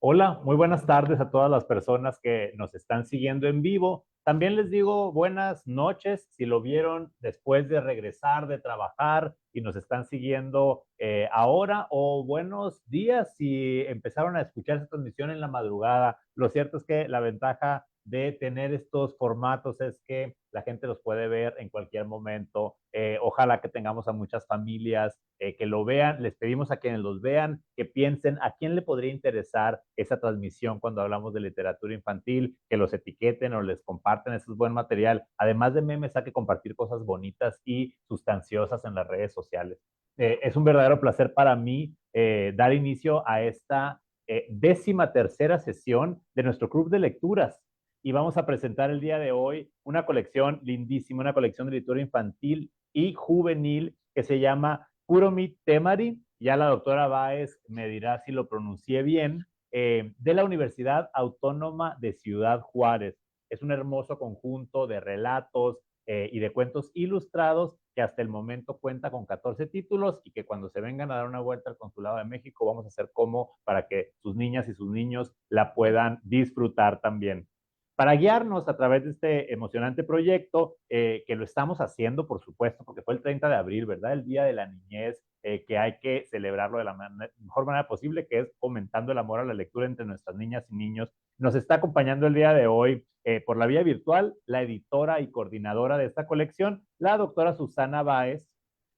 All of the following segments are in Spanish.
Hola, muy buenas tardes a todas las personas que nos están siguiendo en vivo. También les digo buenas noches si lo vieron después de regresar de trabajar y nos están siguiendo ahora, o buenos días si empezaron a escuchar esta transmisión en la madrugada. Lo cierto es que la ventaja de tener estos formatos es que la gente los puede ver en cualquier momento. Ojalá que tengamos a muchas familias que lo vean. Les pedimos a quienes los vean que piensen a quién le podría interesar esa transmisión cuando hablamos de literatura infantil, que los etiqueten o les comparten, ese es buen material. Además de memes, hay que compartir cosas bonitas y sustanciosas en las redes sociales. Es un verdadero placer para mí dar inicio a esta 13ª sesión de nuestro club de lecturas. Y vamos a presentar el día de hoy una colección lindísima, una colección de literatura infantil y juvenil que se llama Kuromi Temari. Ya la doctora Báez me dirá si lo pronuncié bien, de la Universidad Autónoma de Ciudad Juárez. Es un hermoso conjunto de relatos y de cuentos ilustrados que hasta el momento cuenta con 14 títulos y que cuando se vengan a dar una vuelta al Consulado de México vamos a hacer como para que sus niñas y sus niños la puedan disfrutar también. Para guiarnos a través de este emocionante proyecto, que lo estamos haciendo, por supuesto, porque fue el 30 de abril, ¿verdad? El Día de la Niñez, que hay que celebrarlo de la mejor manera posible, que es fomentando el amor a la lectura entre nuestras niñas y niños. Nos está acompañando el día de hoy por la vía virtual la editora y coordinadora de esta colección, la doctora Susana Báez,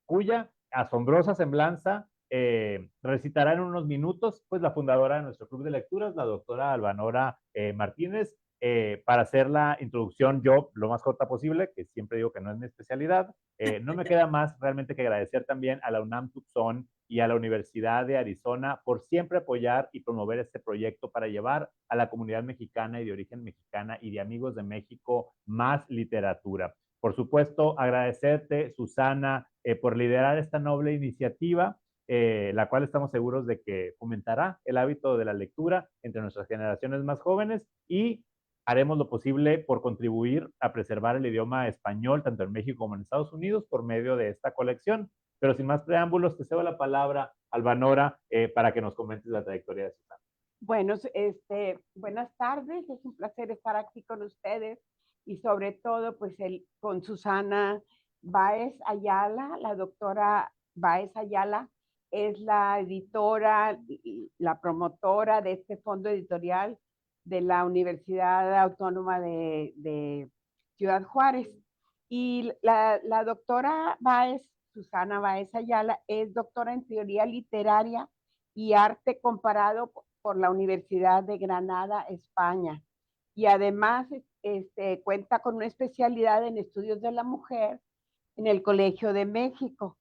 cuya asombrosa semblanza recitará en unos minutos, pues la fundadora de nuestro club de lecturas, la doctora Albanora Martínez. Para hacer la introducción yo lo más corta posible, que siempre digo que no es mi especialidad, no me queda más realmente que agradecer también a la UNAM Tucson y a la Universidad de Arizona por siempre apoyar y promover este proyecto para llevar a la comunidad mexicana y de origen mexicana y de amigos de México más literatura. Por supuesto, agradecerte, Susana, por liderar esta noble iniciativa, la cual estamos seguros de que fomentará el hábito de la lectura entre nuestras generaciones más jóvenes y haremos lo posible por contribuir a preservar el idioma español tanto en México como en Estados Unidos por medio de esta colección. Pero sin más preámbulos, te cedo la palabra, Albanora, para que nos comentes la trayectoria de Susana. Bueno, buenas tardes, es un placer estar aquí con ustedes y sobre todo pues con Susana Báez Ayala, la doctora Báez Ayala es la editora y la promotora de este fondo editorial de la Universidad Autónoma de Ciudad Juárez. Y la doctora Báez, Susana Báez Ayala, es doctora en teoría literaria y arte comparado por la Universidad de Granada, España. Y además cuenta con una especialidad en estudios de la mujer en el Colegio de México.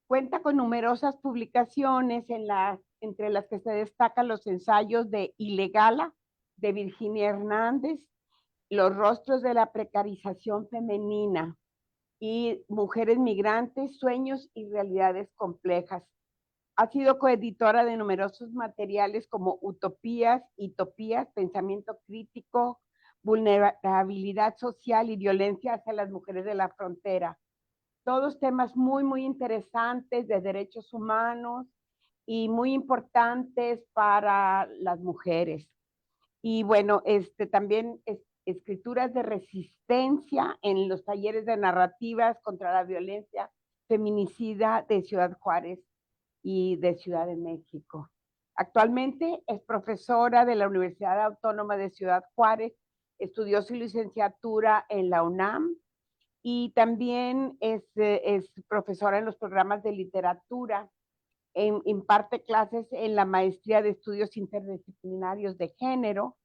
Cuenta con numerosas publicaciones entre las que se destacan los ensayos de Ilegala, de Virginia Hernández, Los rostros de la precarización femenina y Mujeres migrantes, sueños y realidades complejas. Ha sido coeditora de numerosos materiales como Utopías, Itopías, Pensamiento crítico, Vulnerabilidad social y Violencia hacia las mujeres de la frontera. Todos temas muy, muy interesantes de derechos humanos y muy importantes para las mujeres. Y bueno, también escrituras de resistencia en los talleres de narrativas contra la violencia feminicida de Ciudad Juárez y de Ciudad de México. Actualmente es profesora de la Universidad Autónoma de Ciudad Juárez, estudió su licenciatura en la UNAM y también es profesora en los programas de literatura, imparte clases en la maestría de estudios interdisciplinarios de género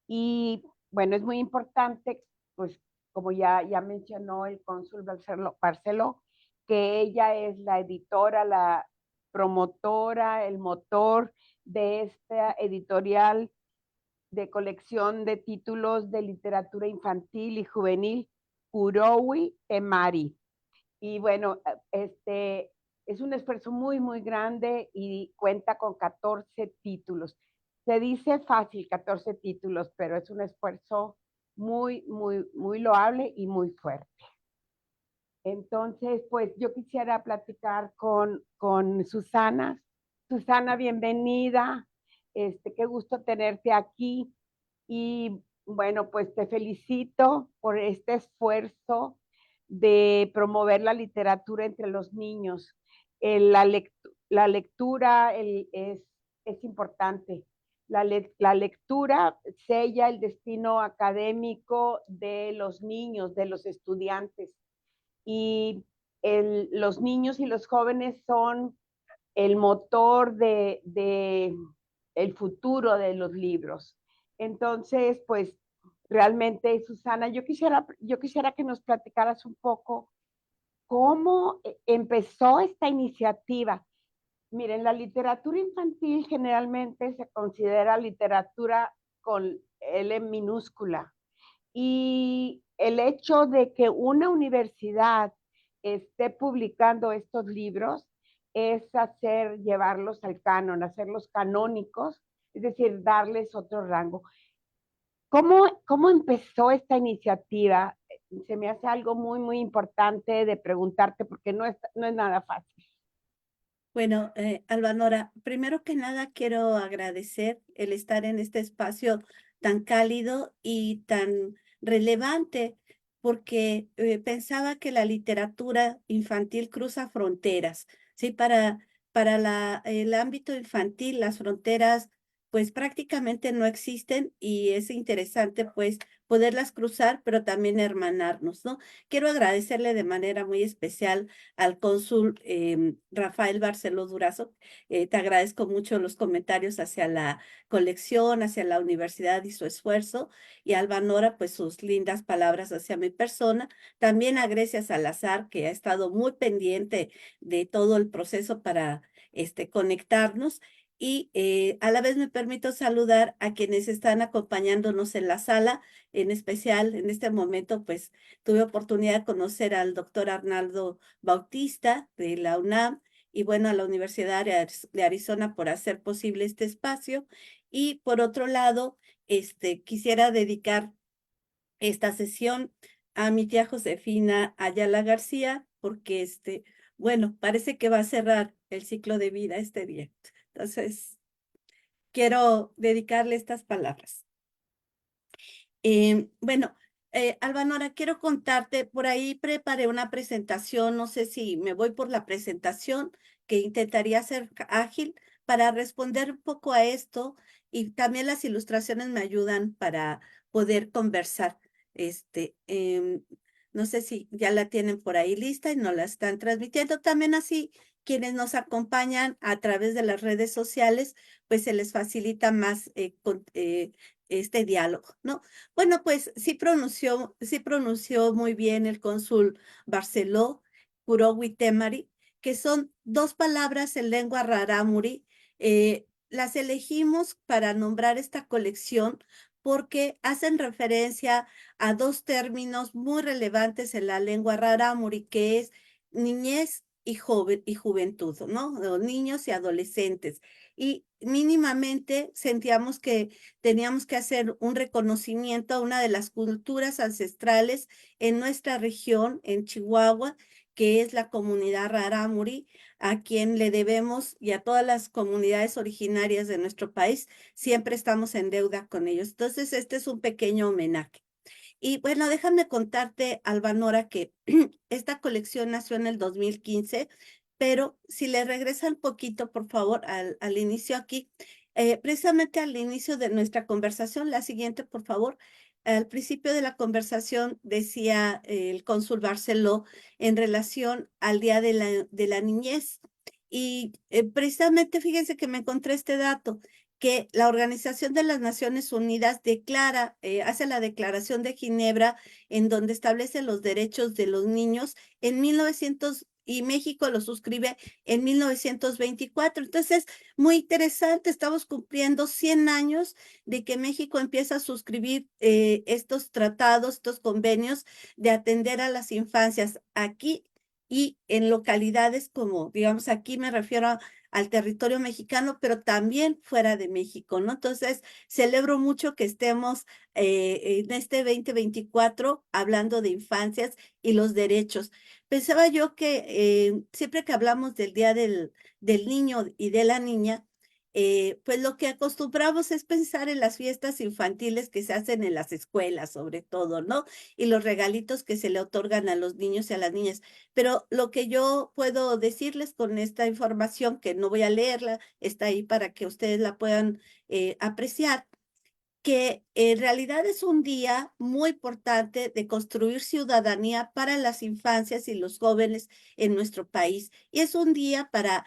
y bueno, es muy importante, pues como ya mencionó el cónsul Barceló, que ella es la editora, la promotora, el motor de esta editorial de colección de títulos de literatura infantil y juvenil, Kuromi Temari. Y bueno, es un esfuerzo muy, muy grande y cuenta con 14 títulos. Se dice fácil 14 títulos, pero es un esfuerzo muy, muy, muy loable y muy fuerte. Entonces, pues yo quisiera platicar con Susana. Susana, bienvenida. Qué gusto tenerte aquí. Y bueno, pues te felicito por este esfuerzo de promover la literatura entre los niños. La lectura es importante. La lectura sella el destino académico de los niños, de los estudiantes. Y los niños y los jóvenes son el motor de el futuro de los libros. Entonces, pues realmente, Susana, yo quisiera que nos platicaras un poco cómo empezó esta iniciativa. Miren, la literatura infantil generalmente se considera literatura con L minúscula. Y el hecho de que una universidad esté publicando estos libros es llevarlos al canon, hacerlos canónicos, es decir, darles otro rango. ¿Cómo empezó esta iniciativa? Se me hace algo muy, muy importante de preguntarte porque no es nada fácil. Bueno, Albanora, primero que nada quiero agradecer el estar en este espacio tan cálido y tan relevante, porque pensaba que la literatura infantil cruza fronteras, ¿sí? Para el ámbito infantil, las fronteras pues prácticamente no existen y es interesante pues poderlas cruzar, pero también hermanarnos, ¿no? Quiero agradecerle de manera muy especial al cónsul Rafael Barceló Durazo. Te agradezco mucho los comentarios hacia la colección, hacia la universidad y su esfuerzo, y a Albanora, pues sus lindas palabras hacia mi persona. También a Grecia Salazar, que ha estado muy pendiente de todo el proceso para conectarnos. Y a la vez me permito saludar a quienes están acompañándonos en la sala, en especial en este momento, pues tuve oportunidad de conocer al doctor Arnaldo Bautista de la UNAM y bueno, a la Universidad de Arizona por hacer posible este espacio. Y por otro lado, quisiera dedicar esta sesión a mi tía Josefina Ayala García, porque bueno, parece que va a cerrar el ciclo de vida este día. Entonces, quiero dedicarle estas palabras. Bueno, Albanora, quiero contarte, por ahí preparé una presentación, no sé si me voy por la presentación, que intentaría ser ágil para responder un poco a esto, y también las ilustraciones me ayudan para poder conversar. No sé si ya la tienen por ahí lista y nos la están transmitiendo. También así, quienes nos acompañan a través de las redes sociales, pues se les facilita más este diálogo, ¿no? Bueno, pues sí pronunció muy bien el cónsul Barceló, Kurowi Temari, que son dos palabras en lengua rarámuri. Las elegimos para nombrar esta colección porque hacen referencia a dos términos muy relevantes en la lengua rarámuri, que es niñez y juventud, ¿no? O niños y adolescentes. Y mínimamente sentíamos que teníamos que hacer un reconocimiento a una de las culturas ancestrales en nuestra región, en Chihuahua, que es la comunidad rarámuri, a quien le debemos, y a todas las comunidades originarias de nuestro país, siempre estamos en deuda con ellos. Entonces, este es un pequeño homenaje. Y bueno, déjame contarte, Albanora, que esta colección nació en el 2015, pero si le regresan un poquito, por favor, al inicio aquí, precisamente al inicio de nuestra conversación, la siguiente, por favor. Al principio de la conversación decía el cónsul Barceló en relación al Día de la Niñez. Y precisamente fíjense que me encontré este dato, que la Organización de las Naciones Unidas hace la Declaración de Ginebra, en donde establece los derechos de los niños en 1900, y México lo suscribe en 1924. Entonces, muy interesante, estamos cumpliendo 100 años de que México empieza a suscribir estos tratados, estos convenios de atender a las infancias aquí y en localidades como, digamos, aquí me refiero al territorio mexicano, pero también fuera de México, ¿no? Entonces, celebro mucho que estemos en este 2024 hablando de infancias y los derechos. Pensaba yo que siempre que hablamos del Día del Niño y de la Niña, pues lo que acostumbramos es pensar en las fiestas infantiles que se hacen en las escuelas, sobre todo, ¿no? Y los regalitos que se le otorgan a los niños y a las niñas. Pero lo que yo puedo decirles con esta información, que no voy a leerla, está ahí para que ustedes la puedan apreciar, que en realidad es un día muy importante de construir ciudadanía para las infancias y los jóvenes en nuestro país. Y es un día para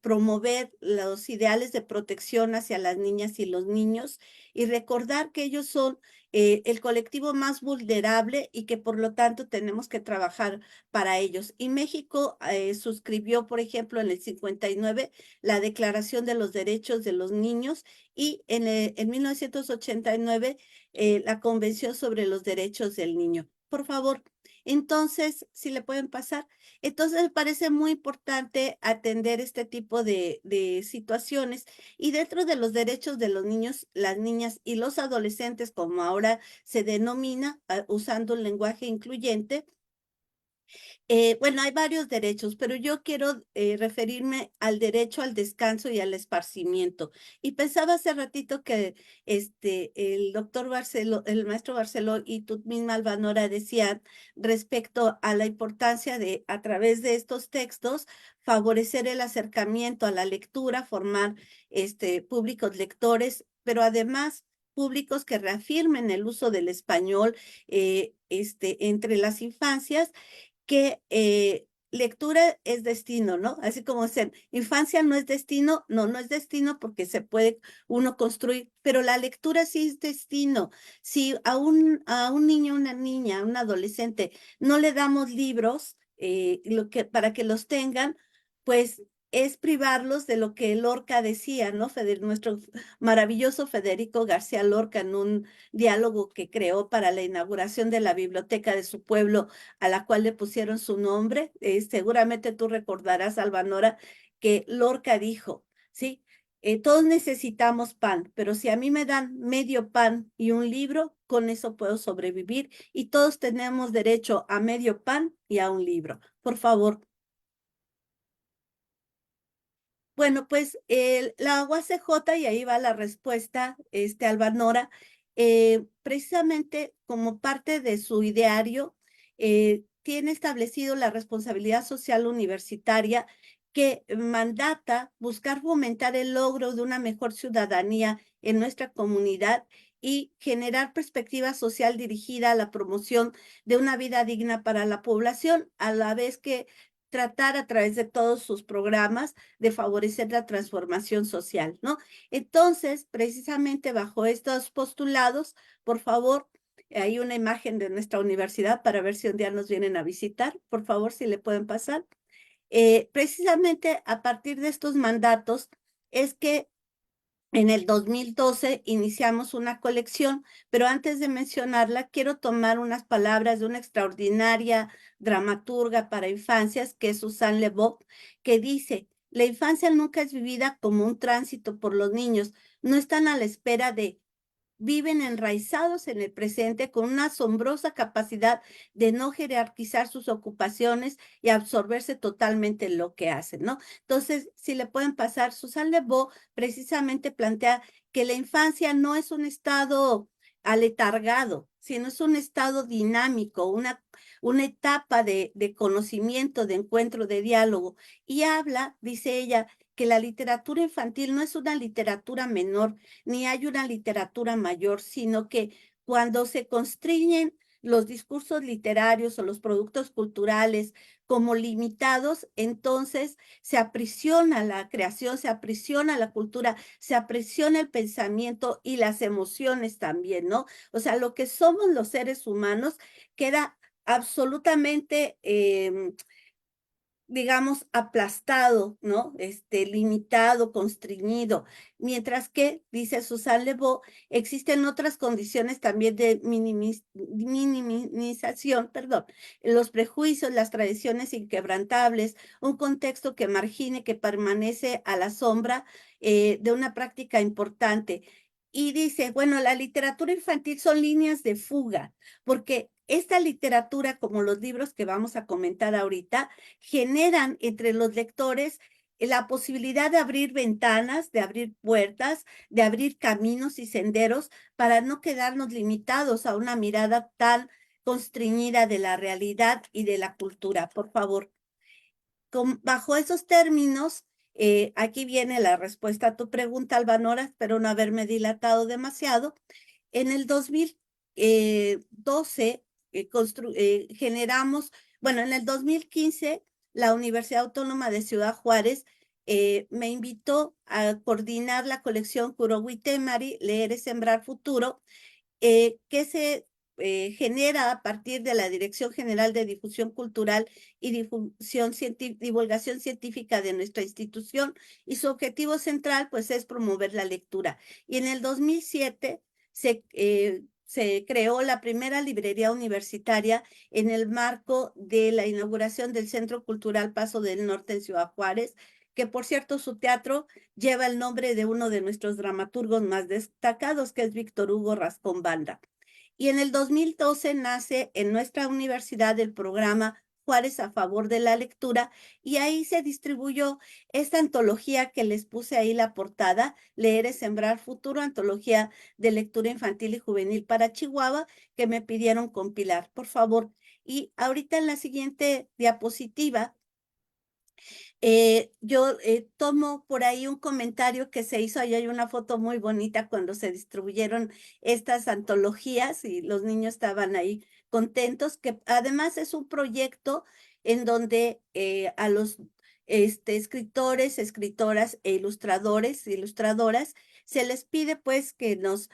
promover los ideales de protección hacia las niñas y los niños y recordar que ellos son el colectivo más vulnerable y que por lo tanto tenemos que trabajar para ellos. Y México suscribió, por ejemplo, en el 59 la Declaración de los Derechos de los Niños y en 1989 la Convención sobre los Derechos del Niño. Por favor, entonces, si le pueden pasar. Entonces, me parece muy importante atender este tipo de situaciones y dentro de los derechos de los niños, las niñas y los adolescentes, como ahora se denomina, usando un lenguaje incluyente, bueno, hay varios derechos, pero yo quiero referirme al derecho al descanso y al esparcimiento. Y pensaba hace ratito que el doctor Barceló, el maestro Barceló y tú misma, Albanora, decían respecto a la importancia de, a través de estos textos, favorecer el acercamiento a la lectura, formar públicos lectores, pero además públicos que reafirmen el uso del español entre las infancias que lectura es destino, ¿no? Así como dicen, infancia no es destino, no, no es destino porque se puede uno construir, pero la lectura sí es destino. Si a un niño, una niña, un adolescente, no le damos libros para que los tengan, pues es privarlos de lo que Lorca decía, ¿no? Nuestro maravilloso Federico García Lorca en un diálogo que creó para la inauguración de la biblioteca de su pueblo, a la cual le pusieron su nombre. Seguramente tú recordarás, Albanora, que Lorca dijo, ¿sí? Todos necesitamos pan, pero si a mí me dan medio pan y un libro, con eso puedo sobrevivir y todos tenemos derecho a medio pan y a un libro. Por favor. Bueno, pues la UACJ, y ahí va la respuesta, Albanora, precisamente como parte de su ideario, tiene establecido la responsabilidad social universitaria que mandata buscar fomentar el logro de una mejor ciudadanía en nuestra comunidad y generar perspectiva social dirigida a la promoción de una vida digna para la población, a la vez que tratar a través de todos sus programas de favorecer la transformación social, ¿no? Entonces, precisamente bajo estos postulados, por favor, hay una imagen de nuestra universidad para ver si un día nos vienen a visitar, por favor, si le pueden pasar. Precisamente a partir de estos mandatos es que en el 2012 iniciamos una colección, pero antes de mencionarla, quiero tomar unas palabras de una extraordinaria dramaturga para infancias, que es Susan Le Beau, que dice, la infancia nunca es vivida como un tránsito por los niños, no están a la espera de viven enraizados en el presente con una asombrosa capacidad de no jerarquizar sus ocupaciones y absorberse totalmente en lo que hacen, ¿no? Entonces, si le pueden pasar, Susan Le Beau precisamente plantea que la infancia no es un estado aletargado, sino es un estado dinámico, una etapa de conocimiento, de encuentro, de diálogo. Y habla, dice ella, que la literatura infantil no es una literatura menor, ni hay una literatura mayor, sino que cuando se constriñen los discursos literarios o los productos culturales como limitados, entonces se aprisiona la creación, se aprisiona la cultura, se aprisiona el pensamiento y las emociones también, ¿no? O sea, lo que somos los seres humanos queda absolutamente digamos, aplastado, ¿no? Limitado, constreñido. Mientras que, dice Susan Le Beau, existen otras condiciones también de minimización, perdón, los prejuicios, las tradiciones inquebrantables, un contexto que margine, que permanece a la sombra de una práctica importante. Y dice, bueno, la literatura infantil son líneas de fuga, porque esta literatura, como los libros que vamos a comentar ahorita, generan entre los lectores la posibilidad de abrir ventanas, de abrir puertas, de abrir caminos y senderos para no quedarnos limitados a una mirada tan constreñida de la realidad y de la cultura. Por favor, bajo esos términos, aquí viene la respuesta a tu pregunta, Albanora, espero no haberme dilatado demasiado. En el 2012 generamos, bueno, en el 2015 la Universidad Autónoma de Ciudad Juárez me invitó a coordinar la colección Kurowi Temari, Leer es Sembrar Futuro, que se genera a partir de la Dirección General de Difusión Cultural y Divulgación Científica de nuestra institución, y su objetivo central pues es promover la lectura. Y en el 2007 se creó la primera librería universitaria en el marco de la inauguración del Centro Cultural Paso del Norte en Ciudad Juárez, que por cierto su teatro lleva el nombre de uno de nuestros dramaturgos más destacados, que es Víctor Hugo Rascón Banda. Y en el 2012 nace en nuestra universidad el programa Juárez a favor de la lectura, y ahí se distribuyó esta antología que les puse ahí la portada, Leer es Sembrar Futuro, antología de lectura infantil y juvenil para Chihuahua, que me pidieron compilar, por favor. Y ahorita en la siguiente diapositiva, yo tomo por ahí un comentario que se hizo, ahí hay una foto muy bonita cuando se distribuyeron estas antologías y los niños estaban ahí contentos, que además es un proyecto en donde a los escritores, escritoras e ilustradores, ilustradoras, se les pide pues que nos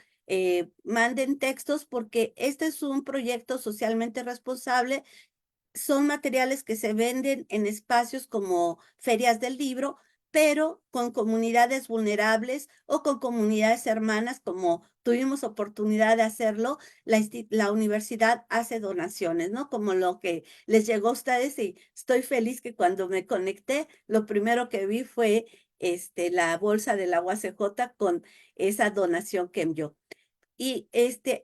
manden textos, porque este es un proyecto socialmente responsable. Son materiales que se venden en espacios como ferias del libro, pero con comunidades vulnerables o con comunidades hermanas, como tuvimos oportunidad de hacerlo, la universidad hace donaciones, ¿no? Como lo que les llegó a ustedes, y estoy feliz que cuando me conecté, lo primero que vi fue la bolsa de la UACJ con esa donación que envió. Y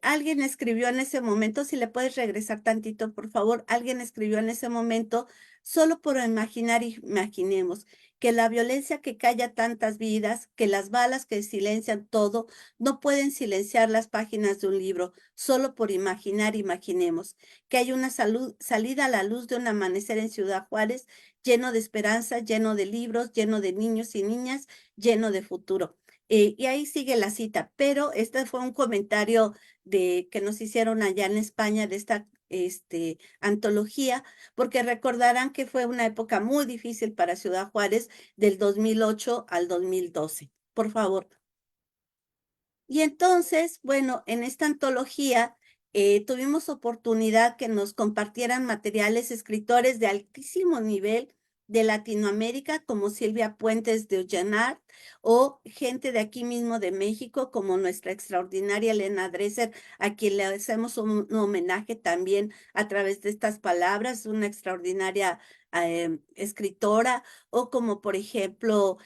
alguien escribió en ese momento, si le puedes regresar tantito, por favor, alguien escribió en ese momento: solo por imaginar, imaginemos que la violencia que calla tantas vidas, que las balas que silencian todo, no pueden silenciar las páginas de un libro. Solo por imaginar, imaginemos que hay una salida a la luz de un amanecer en Ciudad Juárez, lleno de esperanza, lleno de libros, lleno de niños y niñas, lleno de futuro. Y ahí sigue la cita, pero este fue un comentario que nos hicieron allá en España de esta antología, porque recordarán que fue una época muy difícil para Ciudad Juárez del 2008 al 2012. Por favor. Y entonces, bueno, en esta antología tuvimos oportunidad que nos compartieran materiales escritores de altísimo nivel de Latinoamérica, como Silvia Puentes de Ollanart, o gente de aquí mismo de México, como nuestra extraordinaria Elena Dresser, a quien le hacemos un homenaje también a través de estas palabras, una extraordinaria escritora, o como por ejemplo,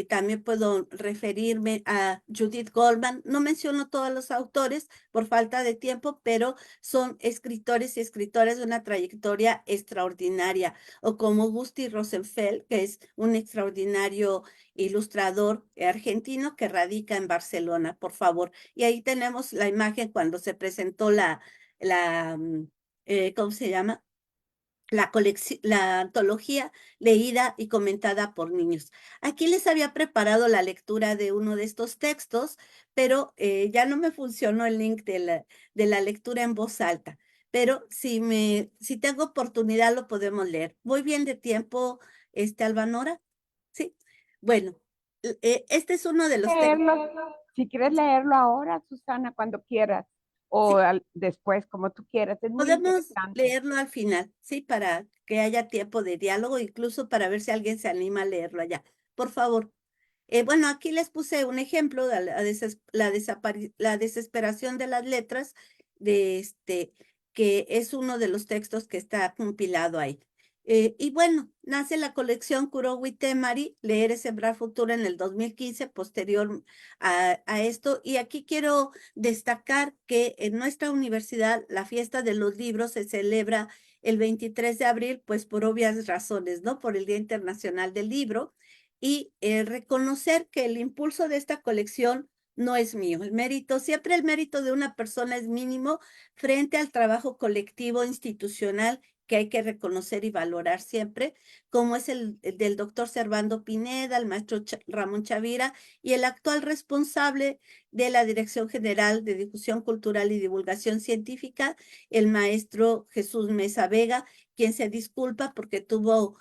también puedo referirme a Judith Goldman. No menciono todos los autores por falta de tiempo, pero son escritores y escritoras de una trayectoria extraordinaria. O como Gusti Rosenfeld, que es un extraordinario ilustrador argentino que radica en Barcelona, por favor. Y ahí tenemos la imagen cuando se presentó ¿cómo se llama? La antología leída y comentada por niños. Aquí les había preparado la lectura de uno de estos textos, pero ya no me funcionó el link de la lectura en voz alta. Pero si tengo oportunidad lo podemos leer. ¿Voy bien de tiempo, Albanora? Sí. Bueno, este es uno de los textos. Si quieres leerlo ahora, Susana, cuando quieras, o después, como tú quieras. Es muy Podemos interesante. leerlo al final, ¿sí? Para que haya tiempo de diálogo, incluso para ver si alguien se anima a leerlo allá. Por favor. Bueno, aquí les puse un ejemplo de la desesperación de las letras, que es uno de los textos que está compilado ahí. Y bueno, nace la colección Kurowi Temari, Leer es Sembrar Futuro, en el 2015, posterior a esto. Y aquí quiero destacar que en nuestra universidad la fiesta de los libros se celebra el 23 de abril, pues por obvias razones, ¿no? Por el Día Internacional del Libro. y reconocer que el impulso de esta colección no es mío. Siempre el mérito de una persona es mínimo frente al trabajo colectivo institucional que hay que reconocer y valorar siempre, como es el del doctor Servando Pineda, el maestro Ramón Chavira y el actual responsable de la Dirección General de Difusión Cultural y Divulgación Científica, el maestro Jesús Mesa Vega, quien se disculpa porque tuvo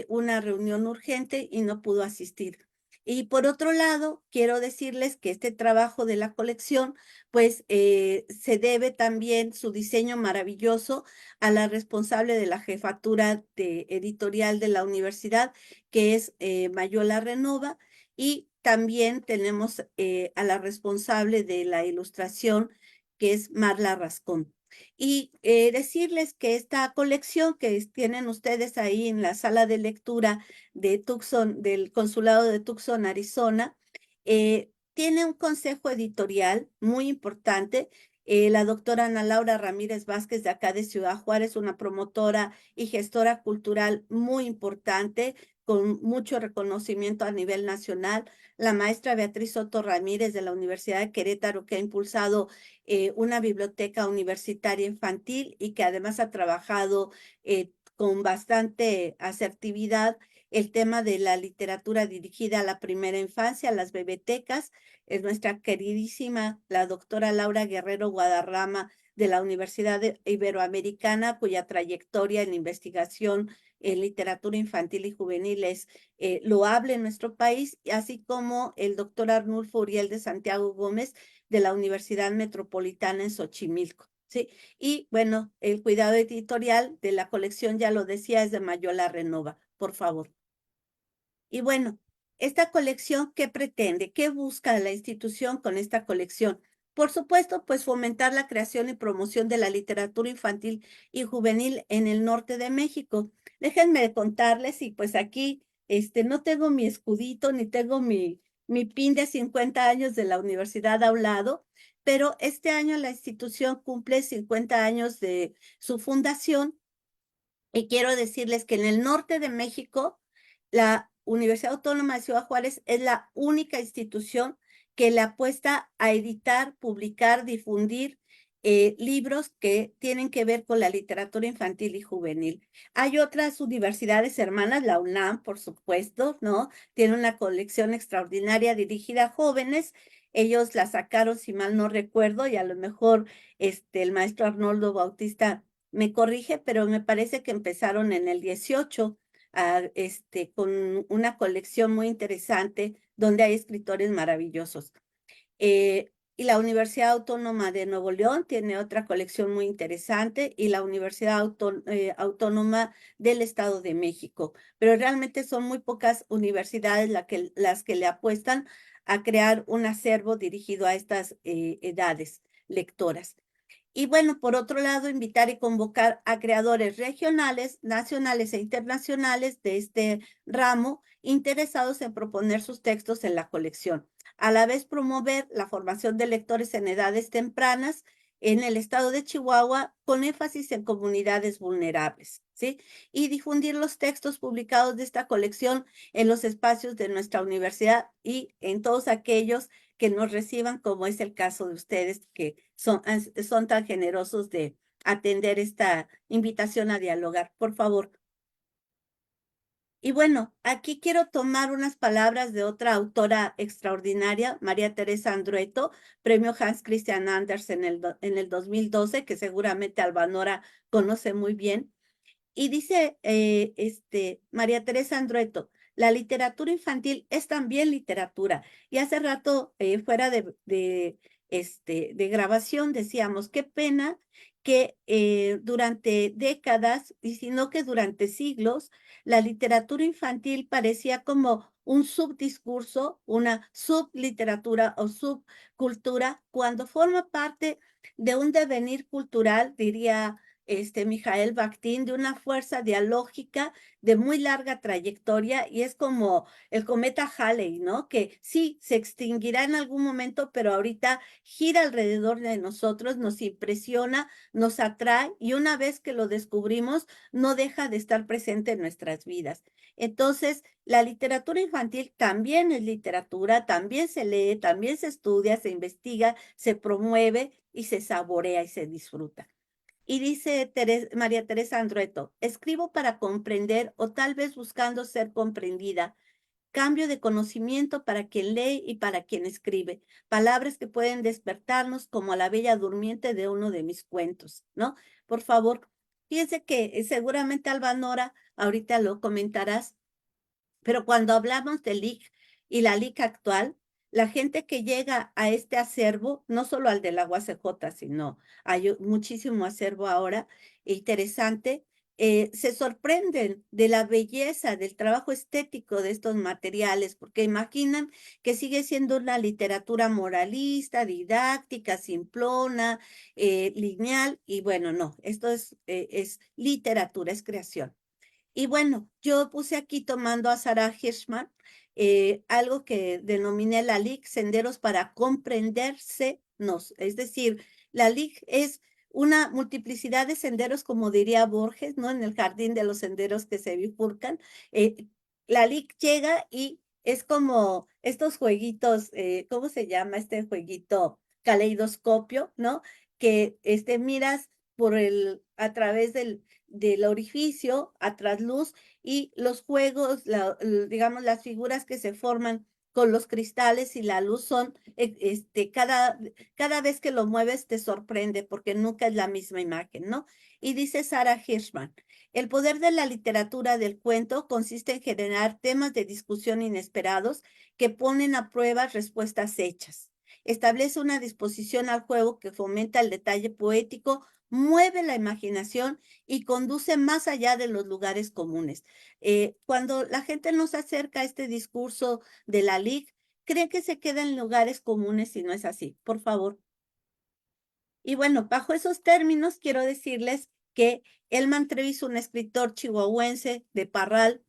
una reunión urgente y no pudo asistir. Y por otro lado, quiero decirles que este trabajo de la colección, pues se debe también su diseño maravilloso a la responsable de la jefatura editorial de la universidad, que es Mayola Renova, y también tenemos a la responsable de la ilustración, que es Marla Rascón. Y decirles que esta colección tienen ustedes ahí en la sala de lectura de Tucson, del Consulado de Tucson, Arizona, tiene un consejo editorial muy importante. La doctora Ana Laura Ramírez Vázquez de acá de Ciudad Juárez, una promotora y gestora cultural muy importante, con mucho reconocimiento a nivel nacional. La maestra Beatriz Soto Ramírez de la Universidad de Querétaro, que ha impulsado una biblioteca universitaria infantil y que además ha trabajado con bastante asertividad el tema de la literatura dirigida a la primera infancia, a las bebetecas. Es nuestra queridísima, la doctora Laura Guerrero Guadarrama de la Universidad Iberoamericana, cuya trayectoria en investigación en literatura infantil y juvenil es loable en nuestro país, así como el doctor Arnulfo Uriel de Santiago Gómez, de la Universidad Metropolitana en Xochimilco, ¿sí? Y bueno, el cuidado editorial de la colección, ya lo decía, es de Mayola Renova, por favor. Y bueno, esta colección, ¿qué pretende? ¿Qué busca la institución con esta colección? Por supuesto, pues fomentar la creación y promoción de la literatura infantil y juvenil en el norte de México. Déjenme contarles, y pues aquí no tengo mi escudito ni tengo mi pin de 50 años de la universidad a un lado, pero este año la institución cumple 50 años de su fundación y quiero decirles que en el norte de México, la Universidad Autónoma de Ciudad Juárez es la única institución que le apuesta a editar, publicar, difundir libros que tienen que ver con la literatura infantil y juvenil. Hay otras universidades hermanas, la UNAM, por supuesto, ¿no? Tiene una colección extraordinaria dirigida a jóvenes. Ellos la sacaron, si mal no recuerdo, y a lo mejor el maestro Arnoldo Bautista me corrige, pero me parece que empezaron en el 18 con una colección muy interesante donde hay escritores maravillosos. Y la Universidad Autónoma de Nuevo León tiene otra colección muy interesante y la Universidad Autónoma del Estado de México. Pero realmente son muy pocas universidades las que le apuestan a crear un acervo dirigido a estas edades lectoras. Y bueno, por otro lado, invitar y convocar a creadores regionales, nacionales e internacionales de este ramo interesados en proponer sus textos en la colección. A la vez, promover la formación de lectores en edades tempranas en el estado de Chihuahua con énfasis en comunidades vulnerables, ¿sí? Y difundir los textos publicados de esta colección en los espacios de nuestra universidad y en todos aquellos que nos reciban, como es el caso de ustedes, que son tan generosos de atender esta invitación a dialogar. Por favor. Y bueno, aquí quiero tomar unas palabras de otra autora extraordinaria, María Teresa Andrueto, premio Hans Christian Andersen en el 2012, que seguramente Albanora conoce muy bien. Y dice María Teresa Andrueto, la literatura infantil es también literatura. Y hace rato, fuera de grabación, decíamos, qué pena que durante décadas, y sino que durante siglos, la literatura infantil parecía como un subdiscurso, una subliteratura o subcultura, cuando forma parte de un devenir cultural, diría Mijael Bakhtin, de una fuerza dialógica de muy larga trayectoria, y es como el cometa Halley, ¿no? Que sí, se extinguirá en algún momento, pero ahorita gira alrededor de nosotros, nos impresiona, nos atrae, y una vez que lo descubrimos, no deja de estar presente en nuestras vidas. Entonces, la literatura infantil también es literatura, también se lee, también se estudia, se investiga, se promueve y se saborea y se disfruta. Y dice María Teresa Andrueto, escribo para comprender o tal vez buscando ser comprendida. Cambio de conocimiento para quien lee y para quien escribe. Palabras que pueden despertarnos como a la bella durmiente de uno de mis cuentos, ¿no? Por favor, fíjense que seguramente Albanora, ahorita lo comentarás, pero cuando hablamos de LIC y la LIC actual, la gente que llega a este acervo, no solo al de la UACJ, sino hay muchísimo acervo ahora interesante, se sorprenden de la belleza, del trabajo estético de estos materiales, porque imaginan que sigue siendo una literatura moralista, didáctica, simplona, lineal, y bueno, no, esto es literatura, es creación. Y bueno, yo puse aquí tomando a Sarah Hirschman, algo que denominé la LIC, senderos para comprenderse, es decir, la LIC es una multiplicidad de senderos, como diría Borges, ¿no? En el jardín de los senderos que se bifurcan. La LIC llega y es como estos jueguitos, ¿cómo se llama este jueguito? Caleidoscopio, ¿no? Que miras a través del orificio a trasluz, y los juegos, digamos, las figuras que se forman con los cristales y la luz son, cada vez que lo mueves te sorprende porque nunca es la misma imagen, ¿no? Y dice Sarah Hirschman, el poder de la literatura del cuento consiste en generar temas de discusión inesperados que ponen a prueba respuestas hechas. Establece una disposición al juego que fomenta el detalle poético, mueve la imaginación y conduce más allá de los lugares comunes. Cuando la gente nos acerca a este discurso de la LIC, cree que se queda en lugares comunes y no es así. Por favor. Y bueno, bajo esos términos, quiero decirles que Elman Treviso, un escritor chihuahuense de Parral,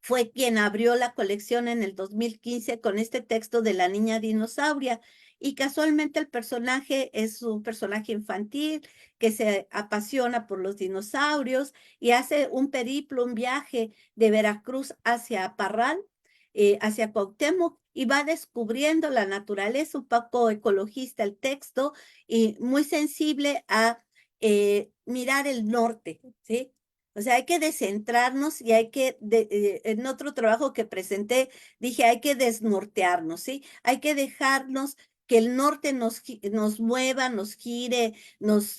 fue quien abrió la colección en el 2015 con este texto de la niña dinosauria. Y casualmente el personaje es un personaje infantil que se apasiona por los dinosaurios y hace un periplo, un viaje de Veracruz hacia Parral, hacia Cuauhtémoc, y va descubriendo la naturaleza, un poco ecologista el texto y muy sensible a mirar el norte, ¿sí? O sea, hay que descentrarnos y hay que, en otro trabajo que presenté, dije, hay que desnortearnos, ¿sí? Hay que dejarnos que el norte nos mueva, nos gire, nos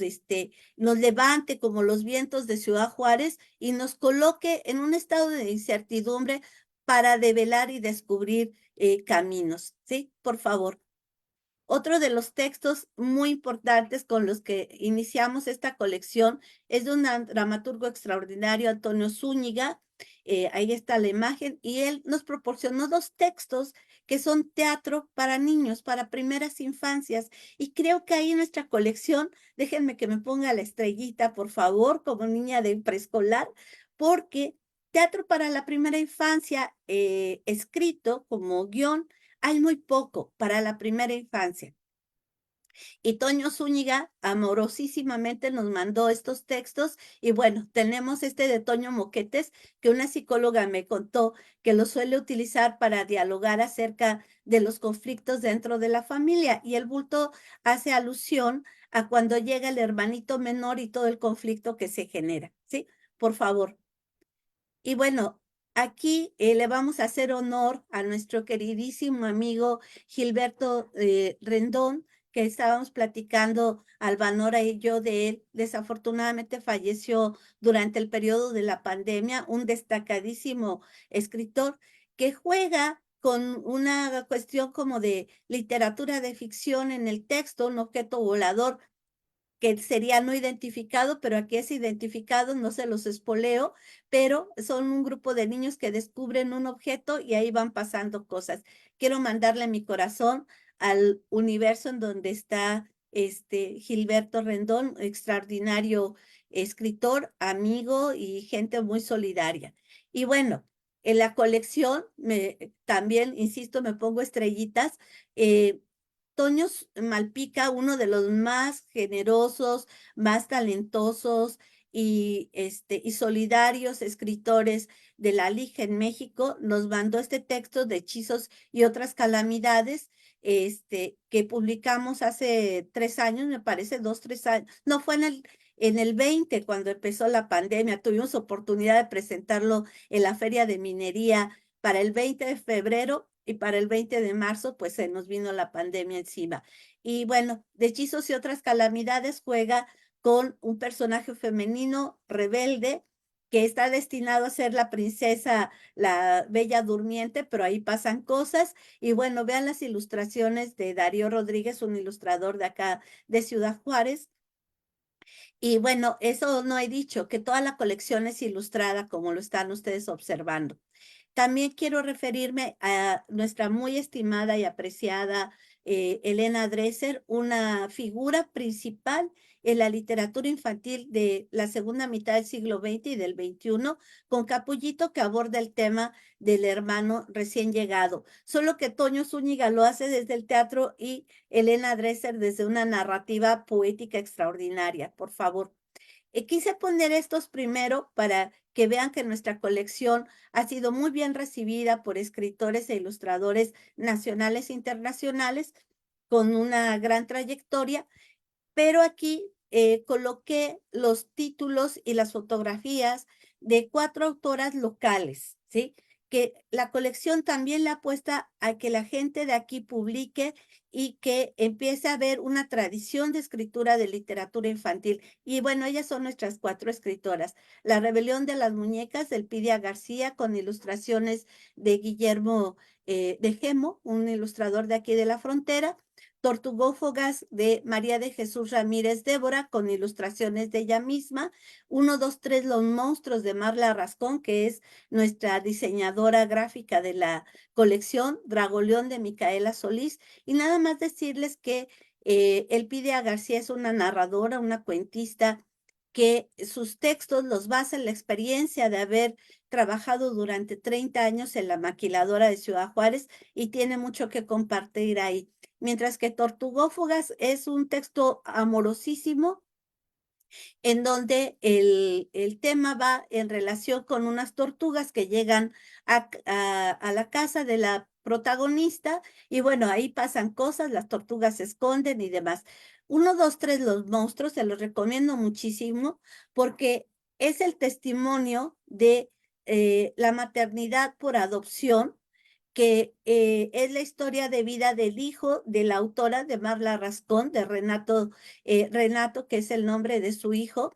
levante como los vientos de Ciudad Juárez y nos coloque en un estado de incertidumbre para develar y descubrir caminos, ¿sí? Por favor. Otro de los textos muy importantes con los que iniciamos esta colección es de un dramaturgo extraordinario, Antonio Zúñiga. Ahí está la imagen, y él nos proporcionó dos textos que son teatro para niños, para primeras infancias. Y creo que ahí en nuestra colección, déjenme que me ponga la estrellita, por favor, como niña de preescolar, porque teatro para la primera infancia, escrito como guión, hay muy poco para la primera infancia. Y Toño Zúñiga amorosísimamente nos mandó estos textos, y bueno, tenemos este de Toño Moquetes, que una psicóloga me contó que lo suele utilizar para dialogar acerca de los conflictos dentro de la familia, y el bulto hace alusión a cuando llega el hermanito menor y todo el conflicto que se genera, ¿sí? Por favor. Y bueno, aquí le vamos a hacer honor a nuestro queridísimo amigo Gilberto Rendón, que estábamos platicando, Albanora y yo, de él. Desafortunadamente falleció durante el periodo de la pandemia, un destacadísimo escritor que juega con una cuestión como de literatura de ficción en el texto, un objeto volador que sería no identificado, pero aquí es identificado, no se los espoleo, pero son un grupo de niños que descubren un objeto y ahí van pasando cosas. Quiero mandarle mi corazón al universo en donde está Gilberto Rendón, extraordinario escritor, amigo y gente muy solidaria. Y bueno, en la colección también, insisto, me pongo estrellitas. Toño Malpica, uno de los más generosos, más talentosos y solidarios escritores de la Liga en México, nos mandó este texto de Hechizos y otras calamidades, que publicamos hace 3 años, me parece, 2, 3 años. No, fue en el 20, cuando empezó la pandemia. Tuvimos oportunidad de presentarlo en la Feria de Minería para el 20 de febrero y para el 20 de marzo, pues se nos vino la pandemia encima. Y bueno, de Hechizos y otras calamidades juega con un personaje femenino rebelde que está destinado a ser la princesa, la bella durmiente, pero ahí pasan cosas. Y bueno, vean las ilustraciones de Darío Rodríguez, un ilustrador de acá de Ciudad Juárez. Y bueno, eso no he dicho, que toda la colección es ilustrada, como lo están ustedes observando. También quiero referirme a nuestra muy estimada y apreciada Elena Dresser, una figura principal en la literatura infantil de la segunda mitad del siglo XX y del XXI, con Capullito, que aborda el tema del hermano recién llegado. Solo que Toño Zúñiga lo hace desde el teatro y Elena Dresser desde una narrativa poética extraordinaria. Por favor. Quise poner estos primero para que vean que nuestra colección ha sido muy bien recibida por escritores e ilustradores nacionales e internacionales con una gran trayectoria, pero aquí coloqué los títulos y las fotografías de 4 autoras locales, ¿sí? Que la colección también le apuesta a que la gente de aquí publique y que empiece a haber una tradición de escritura de literatura infantil. Y bueno, ellas son nuestras 4 escritoras. La Rebelión de las Muñecas, de Elpidia García, con ilustraciones de Guillermo de Gemo, un ilustrador de aquí de la frontera. Tortugófogas, de María de Jesús Ramírez Débora, con ilustraciones de ella misma. 1, 2, 3, Los Monstruos, de Marla Rascón, que es nuestra diseñadora gráfica de la colección. Dragoleón, de Micaela Solís. Y nada más decirles que Elpidia García es una narradora, una cuentista, que sus textos los basa en la experiencia de haber trabajado durante 30 años en la maquiladora de Ciudad Juárez y tiene mucho que compartir ahí. Mientras que Tortugófogas es un texto amorosísimo, en donde el tema va en relación con unas tortugas que llegan a la casa de la protagonista y bueno, ahí pasan cosas, las tortugas se esconden y demás. 1, 2, 3, Los Monstruos, se los recomiendo muchísimo porque es el testimonio de la maternidad por adopción, que es la historia de vida del hijo de la autora, de Marla Rascón, de Renato, que es el nombre de su hijo,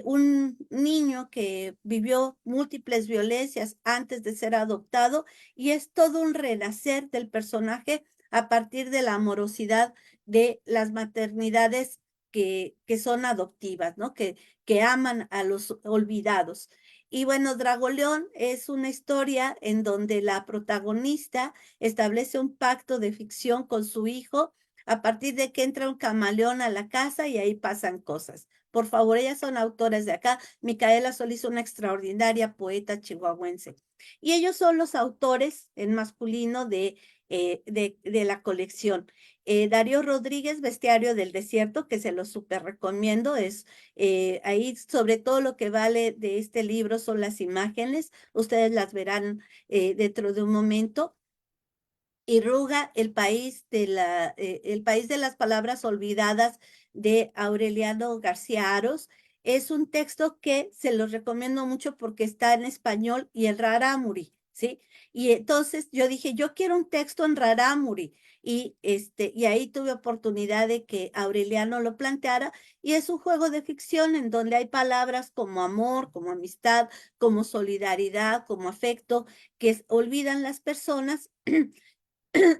un niño que vivió múltiples violencias antes de ser adoptado, y es todo un renacer del personaje a partir de la amorosidad de las maternidades que son adoptivas, ¿no? Que aman a los olvidados. Y bueno, Dragoleón es una historia en donde la protagonista establece un pacto de ficción con su hijo a partir de que entra un camaleón a la casa y ahí pasan cosas. Por favor, ellas son autoras de acá. Micaela Solís, una extraordinaria poeta chihuahuense. Y ellos son los autores en masculino de la colección. Darío Rodríguez, Bestiario del Desierto, que se lo súper recomiendo, es ahí sobre todo lo que vale de este libro son las imágenes, ustedes las verán dentro de un momento. Y Ruga, el país de las palabras olvidadas, de Aureliano García Aros, es un texto que se los recomiendo mucho porque está en español y en rarámuri, ¿sí? Y entonces yo dije, yo quiero un texto en rarámuri, y ahí tuve oportunidad de que Aureliano lo planteara, y es un juego de ficción en donde hay palabras como amor, como amistad, como solidaridad, como afecto, que olvidan las personas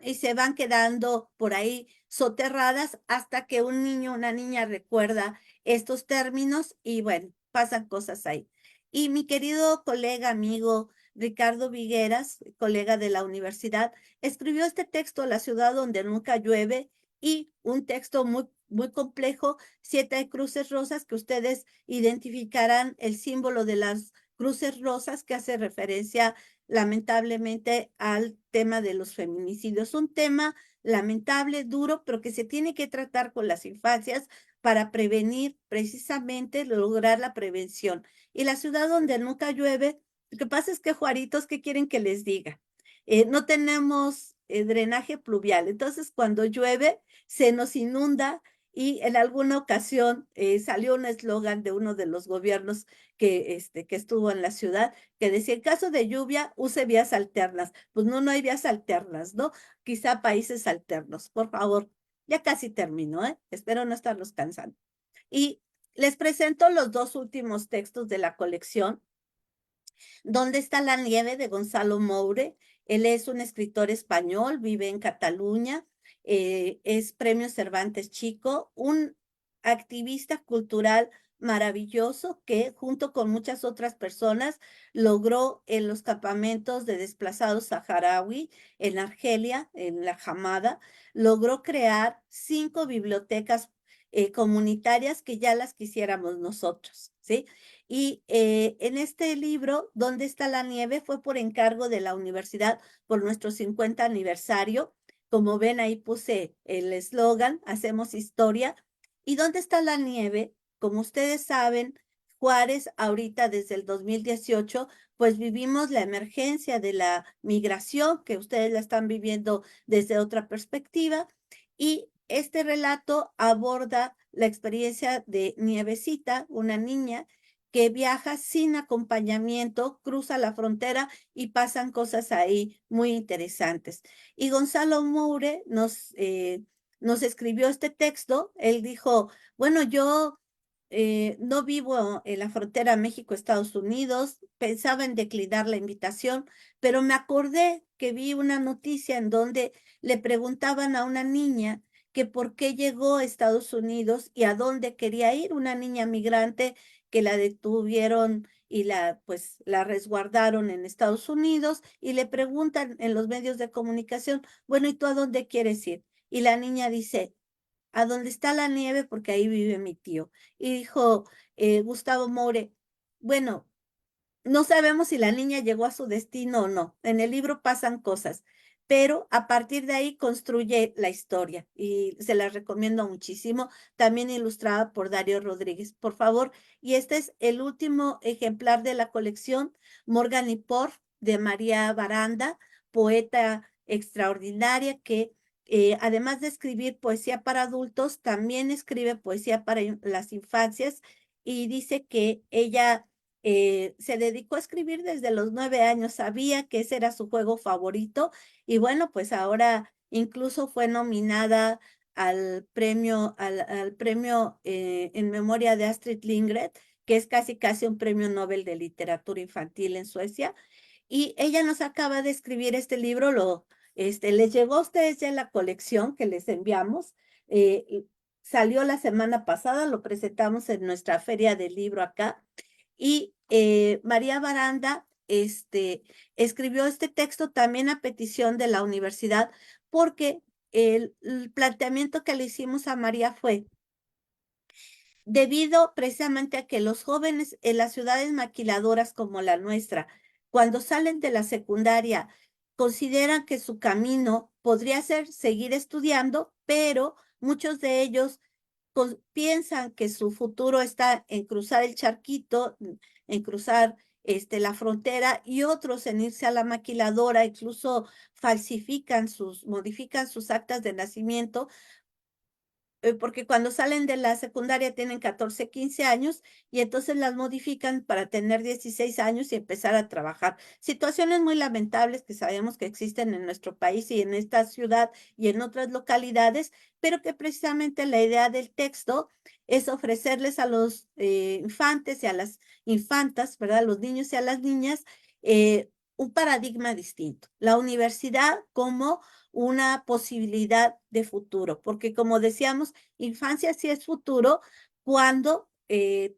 y se van quedando por ahí soterradas hasta que un niño o una niña recuerda estos términos y bueno, pasan cosas ahí. Y mi querido colega, amigo Ricardo Vigueras, colega de la universidad, escribió este texto, La ciudad donde nunca llueve, y un texto muy complejo, 7 cruces rosas, que ustedes identificarán el símbolo de las cruces rosas, que hace referencia lamentablemente al tema de los feminicidios. Un tema lamentable, duro, pero que se tiene que tratar con las infancias para prevenir, precisamente lograr la prevención. Y la ciudad donde nunca llueve, lo que pasa es que, Juaritos, ¿qué quieren que les diga? No tenemos drenaje pluvial, entonces cuando llueve se nos inunda, y en alguna ocasión salió un eslogan de uno de los gobiernos que estuvo en la ciudad, que decía: en caso de lluvia, use vías alternas. Pues no, no hay vías alternas, ¿no? Quizá países alternos, por favor. Ya casi termino, ¿eh? Espero no estarlos cansando. Y les presento los 2 últimos textos de la colección. ¿Dónde está la nieve?, de Gonzalo Moure. Él es un escritor español, vive en Cataluña, es Premio Cervantes Chico, un activista cultural maravilloso que, junto con muchas otras personas, logró en los campamentos de desplazados saharaui en Argelia, en la Hamada, logró crear 5 bibliotecas comunitarias que ya las quisiéramos nosotros, ¿sí? Y en este libro, ¿Dónde está la nieve?, fue por encargo de la universidad por nuestro 50 aniversario. Como ven, ahí puse el eslogan: hacemos historia. ¿Y dónde está la nieve? Como ustedes saben, Juárez, ahorita desde el 2018, pues vivimos la emergencia de la migración, que ustedes la están viviendo desde otra perspectiva. Y este relato aborda la experiencia de Nievecita, una niña que viaja sin acompañamiento, cruza la frontera y pasan cosas ahí muy interesantes. Y Gonzalo Moure nos escribió este texto. Él dijo: bueno, yo no vivo en la frontera México-Estados Unidos, pensaba en declinar la invitación, pero me acordé que vi una noticia en donde le preguntaban a una niña que por qué llegó a Estados Unidos y a dónde quería ir, una niña migrante que la detuvieron y la resguardaron en Estados Unidos, y le preguntan en los medios de comunicación: bueno, ¿y tú a dónde quieres ir? Y la niña dice: a dónde está la nieve, porque ahí vive mi tío. Y dijo Gustavo Moure: bueno, no sabemos si la niña llegó a su destino o no. En el libro pasan cosas, pero a partir de ahí construye la historia y se la recomiendo muchísimo. También ilustrada por Darío Rodríguez, por favor. Y este es el último ejemplar de la colección, Morgan y Porf, de María Baranda, poeta extraordinaria que además de escribir poesía para adultos, también escribe poesía para las infancias, y dice que ella se dedicó a escribir desde los 9 años, sabía que ese era su juego favorito, y bueno, pues ahora incluso fue nominada al premio en memoria de Astrid Lindgren, que es casi un premio Nobel de literatura infantil en Suecia. Y ella nos acaba de escribir este libro. Les llegó a ustedes ya la colección que les enviamos. Salió la semana pasada, lo presentamos en nuestra feria del libro acá. Y María Baranda escribió este texto también a petición de la universidad, porque el planteamiento que le hicimos a María fue: debido precisamente a que los jóvenes en las ciudades maquiladoras como la nuestra, cuando salen de la secundaria, consideran que su camino podría ser seguir estudiando, pero muchos de ellos piensan que su futuro está en cruzar el charquito, en cruzar la frontera, y otros en irse a la maquiladora, incluso modifican sus actas de nacimiento, porque cuando salen de la secundaria tienen 14, 15 años, y entonces las modifican para tener 16 años y empezar a trabajar. Situaciones muy lamentables que sabemos que existen en nuestro país y en esta ciudad y en otras localidades, pero que precisamente la idea del texto es ofrecerles a los infantes y a las infantas, ¿verdad?, a los niños y a las niñas, un paradigma distinto. La universidad como una posibilidad de futuro, porque como decíamos, infancia sí es futuro cuando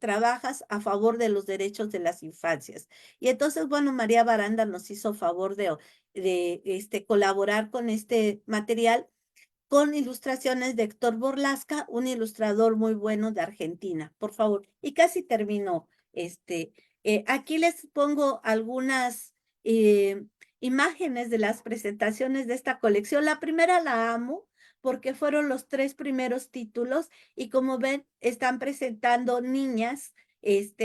trabajas a favor de los derechos de las infancias. Y entonces, bueno, María Baranda nos hizo favor de colaborar con este material, con ilustraciones de Héctor Borlasca, un ilustrador muy bueno de Argentina, por favor. Y casi terminó. Aquí les pongo algunas imágenes de las presentaciones de esta colección. La primera la amo porque fueron los 3 primeros títulos y como ven, están presentando niñas,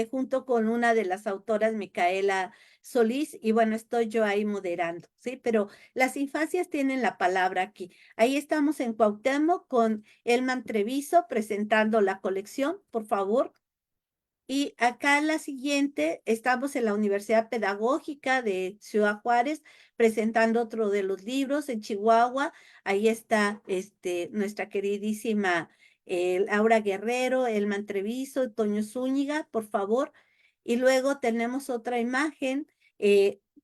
junto con una de las autoras, Micaela Solís, y bueno, estoy yo ahí moderando, ¿sí? Pero las infancias tienen la palabra aquí. Ahí estamos en Cuauhtémoc con Elman Treviso presentando la colección, por favor. Y acá en la siguiente estamos en la Universidad Pedagógica de Ciudad Juárez presentando otro de los libros en Chihuahua. Ahí está nuestra queridísima Laura Guerrero, Elman Treviso, Toño Zúñiga, por favor. Y luego tenemos otra imagen.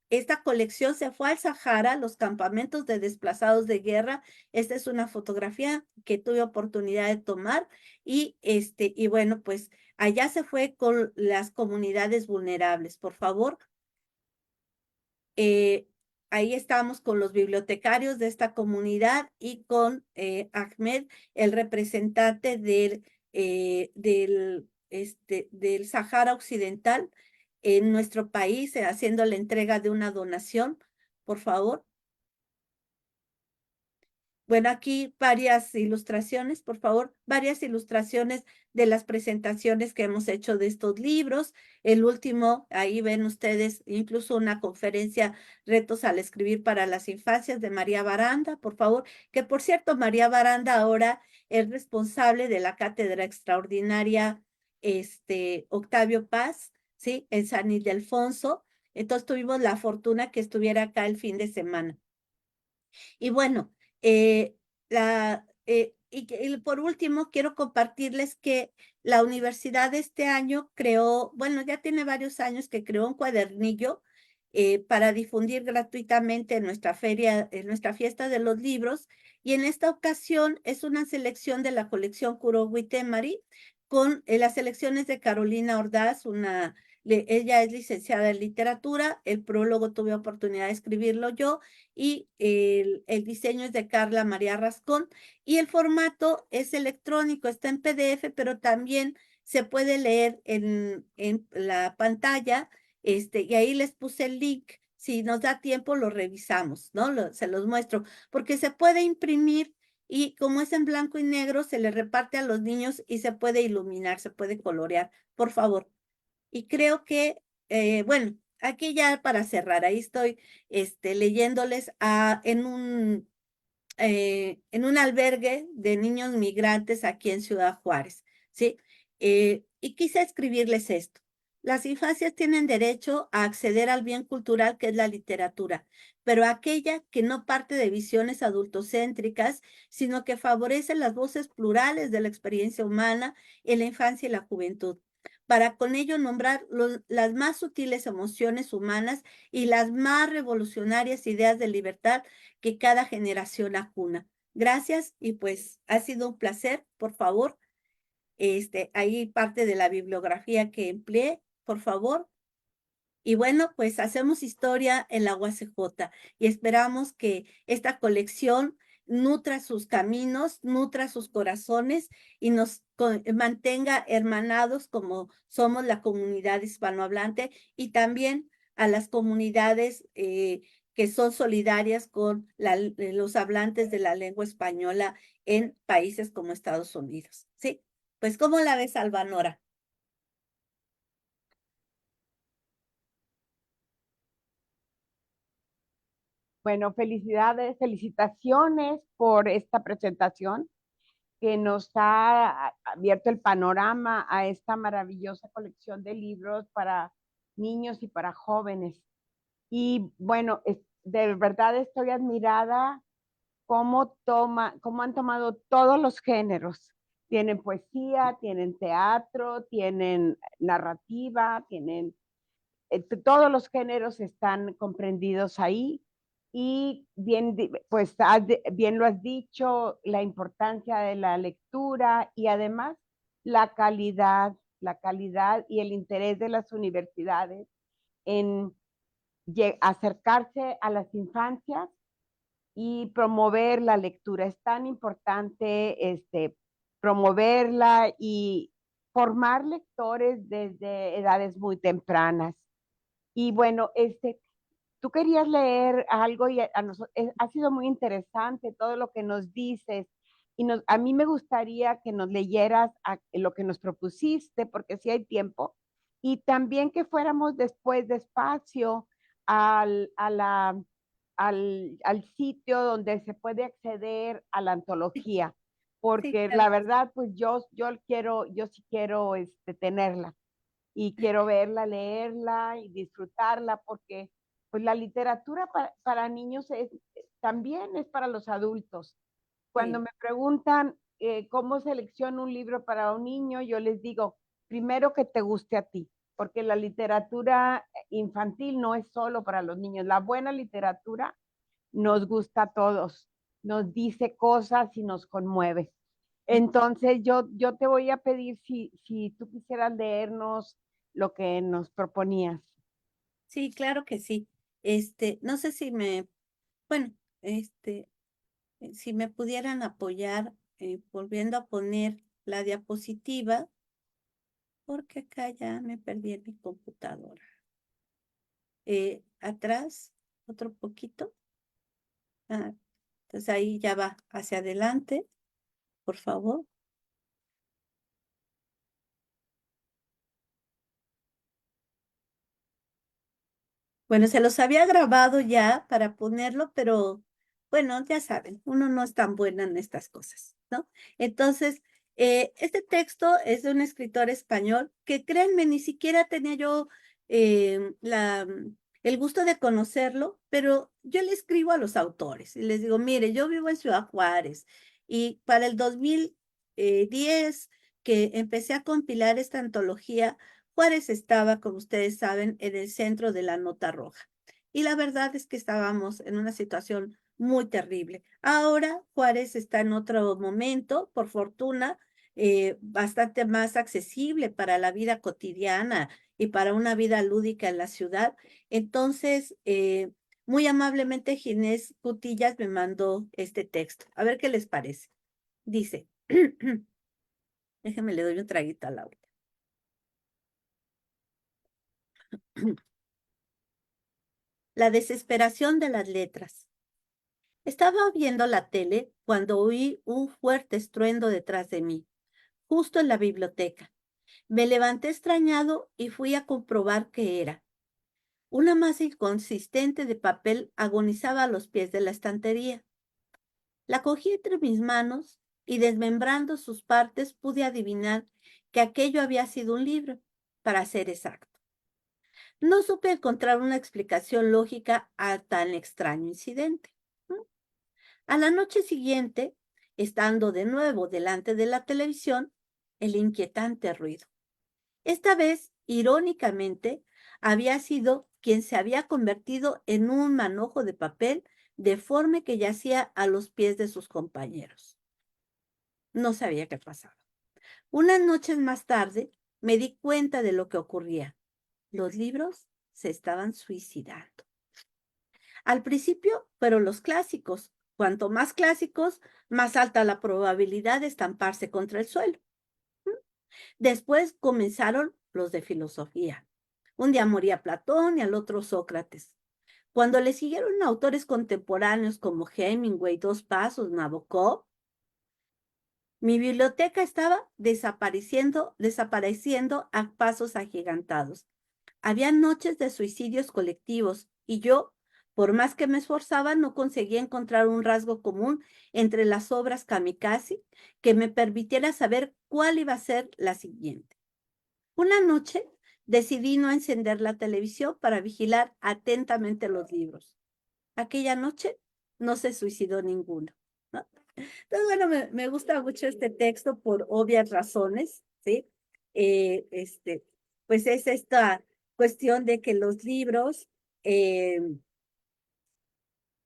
Esta colección se fue al Sahara, los campamentos de desplazados de guerra. Esta es una fotografía que tuve oportunidad de tomar y bueno, pues allá se fue con las comunidades vulnerables, por favor. Ahí estamos con los bibliotecarios de esta comunidad y con Ahmed, el representante del Sahara Occidental en nuestro país, haciendo la entrega de una donación, por favor. Bueno, aquí varias ilustraciones, por favor, varias ilustraciones de las presentaciones que hemos hecho de estos libros. El último, ahí ven ustedes incluso una conferencia, Retos al escribir para las infancias de María Baranda, por favor, que por cierto, María Baranda ahora es responsable de la cátedra extraordinaria Octavio Paz, ¿sí? En San Ildefonso. Entonces tuvimos la fortuna que estuviera acá el fin de semana. Y bueno, y por último, quiero compartirles que la universidad de este año creó, bueno, ya tiene varios años que creó un cuadernillo para difundir gratuitamente en nuestra feria, en nuestra fiesta de los libros. Y en esta ocasión es una selección de la colección Kurowi Temari con las selecciones de Carolina Ordaz, ella es licenciada en literatura, el prólogo tuve oportunidad de escribirlo yo y el diseño es de Carla María Rascón y el formato es electrónico, está en PDF, pero también se puede leer en la pantalla, y ahí les puse el link. Si nos da tiempo, lo revisamos, ¿no? Se los muestro, porque se puede imprimir y como es en blanco y negro, se le reparte a los niños y se puede iluminar, se puede colorear, por favor. Y creo que, bueno, aquí ya para cerrar, ahí estoy leyéndoles en un albergue de niños migrantes aquí en Ciudad Juárez, ¿sí? Y quise escribirles esto. Las infancias tienen derecho a acceder al bien cultural que es la literatura, pero aquella que no parte de visiones adultocéntricas, sino que favorece las voces plurales de la experiencia humana en la infancia y la juventud, para con ello nombrar las más sutiles emociones humanas y las más revolucionarias ideas de libertad que cada generación acuna. Gracias y pues ha sido un placer, por favor. Ahí parte de la bibliografía que empleé, por favor. Y bueno, pues hacemos historia en la UACJ y esperamos que esta colección nutra sus caminos, nutra sus corazones y nos mantenga hermanados como somos la comunidad hispanohablante y también a las comunidades que son solidarias con los hablantes de la lengua española en países como Estados Unidos. ¿Sí? Pues, ¿cómo la ves, Albanora? Bueno, felicidades, felicitaciones por esta presentación que nos ha abierto el panorama a esta maravillosa colección de libros para niños y para jóvenes. Y bueno, de verdad estoy admirada cómo han tomado todos los géneros. Tienen poesía, tienen teatro, tienen narrativa, tienen todos los géneros están comprendidos ahí y bien, pues bien lo has dicho, la importancia de la lectura y además la calidad y el interés de las universidades en acercarse a las infancias y promover la lectura. Es tan importante promoverla y formar lectores desde edades muy tempranas. Y bueno, tú querías leer algo y ha sido muy interesante todo lo que nos dices. Y a mí me gustaría que nos leyeras lo que nos propusiste, porque si hay tiempo. Y también que fuéramos después despacio al, a la, al sitio donde se puede acceder a la Sí, antología, sí, porque claro la que sí. verdad, pues yo sí quiero tenerla y quiero verla, leerla y disfrutarla, porque pues la literatura para niños también es para los adultos. Cuando Sí. me preguntan cómo selecciono un libro para un niño, yo les digo, primero que te guste a ti, porque la literatura infantil no es solo para los niños. La buena literatura nos gusta a todos, nos dice cosas y nos conmueve. Entonces yo te voy a pedir si tú quisieras leernos lo que nos proponías. Sí, claro que sí. No sé si bueno, si me pudieran apoyar volviendo a poner la diapositiva, porque acá ya me perdí en mi computadora. Atrás, otro poquito. Ah, entonces ahí ya va hacia adelante, por favor. Bueno, se los había grabado ya para ponerlo, pero bueno, ya saben, uno no es tan buena en estas cosas, ¿no? Entonces, este texto es de un escritor español que créanme, ni siquiera tenía yo el gusto de conocerlo, pero yo le escribo a los autores y les digo, mire, yo vivo en Ciudad Juárez y para el 2010 que empecé a compilar esta antología, Juárez estaba, como ustedes saben, en el centro de la nota roja. Y la verdad es que estábamos en una situación muy terrible. Ahora Juárez está en otro momento, por fortuna, bastante más accesible para la vida cotidiana y para una vida lúdica en la ciudad. Entonces, muy amablemente Ginés Cutillas me mandó este texto. A ver qué les parece. Dice, déjenme le doy un traguito al agua. La desesperación de las letras. Estaba viendo la tele cuando oí un fuerte estruendo detrás de mí, justo en la biblioteca. Me levanté extrañado y fui a comprobar qué era. Una masa inconsistente de papel agonizaba a los pies de la estantería. La cogí entre mis manos y desmembrando sus partes pude adivinar que aquello había sido un libro, para ser exacto. No supe encontrar una explicación lógica a tan extraño incidente. A la noche siguiente, estando de nuevo delante de la televisión, el inquietante ruido. Esta vez, irónicamente, había sido quien se había convertido en un manojo de papel deforme que yacía a los pies de sus compañeros. No sabía qué pasaba. Unas noches más tarde, me di cuenta de lo que ocurría. Los libros se estaban suicidando. Al principio fueron los clásicos. Cuanto más clásicos, más alta la probabilidad de estamparse contra el suelo. Después comenzaron los de filosofía. Un día moría Platón y al otro Sócrates. Cuando le siguieron autores contemporáneos como Hemingway, Dos Pasos, Nabokov, mi biblioteca estaba desapareciendo a pasos agigantados. Había noches de suicidios colectivos y yo, por más que me esforzaba, no conseguía encontrar un rasgo común entre las obras kamikaze que me permitiera saber cuál iba a ser la siguiente. Una noche decidí no encender la televisión para vigilar atentamente los libros. Aquella noche no se suicidó ninguno, ¿no? Entonces, bueno, me gusta mucho este texto por obvias razones, ¿sí? Eh, este, pues es esta cuestión de que los libros, eh,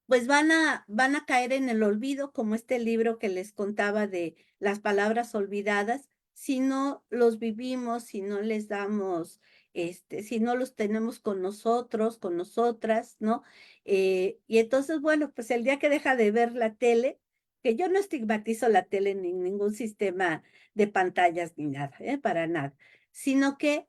pues van a caer en el olvido, como este libro que les contaba de las palabras olvidadas, si no los vivimos, si no les damos si no los tenemos con nosotros, con nosotras, ¿no? Y entonces, bueno, pues el día que deja de ver la tele, que yo no estigmatizo la tele ni ningún sistema de pantallas ni nada, para nada, sino que,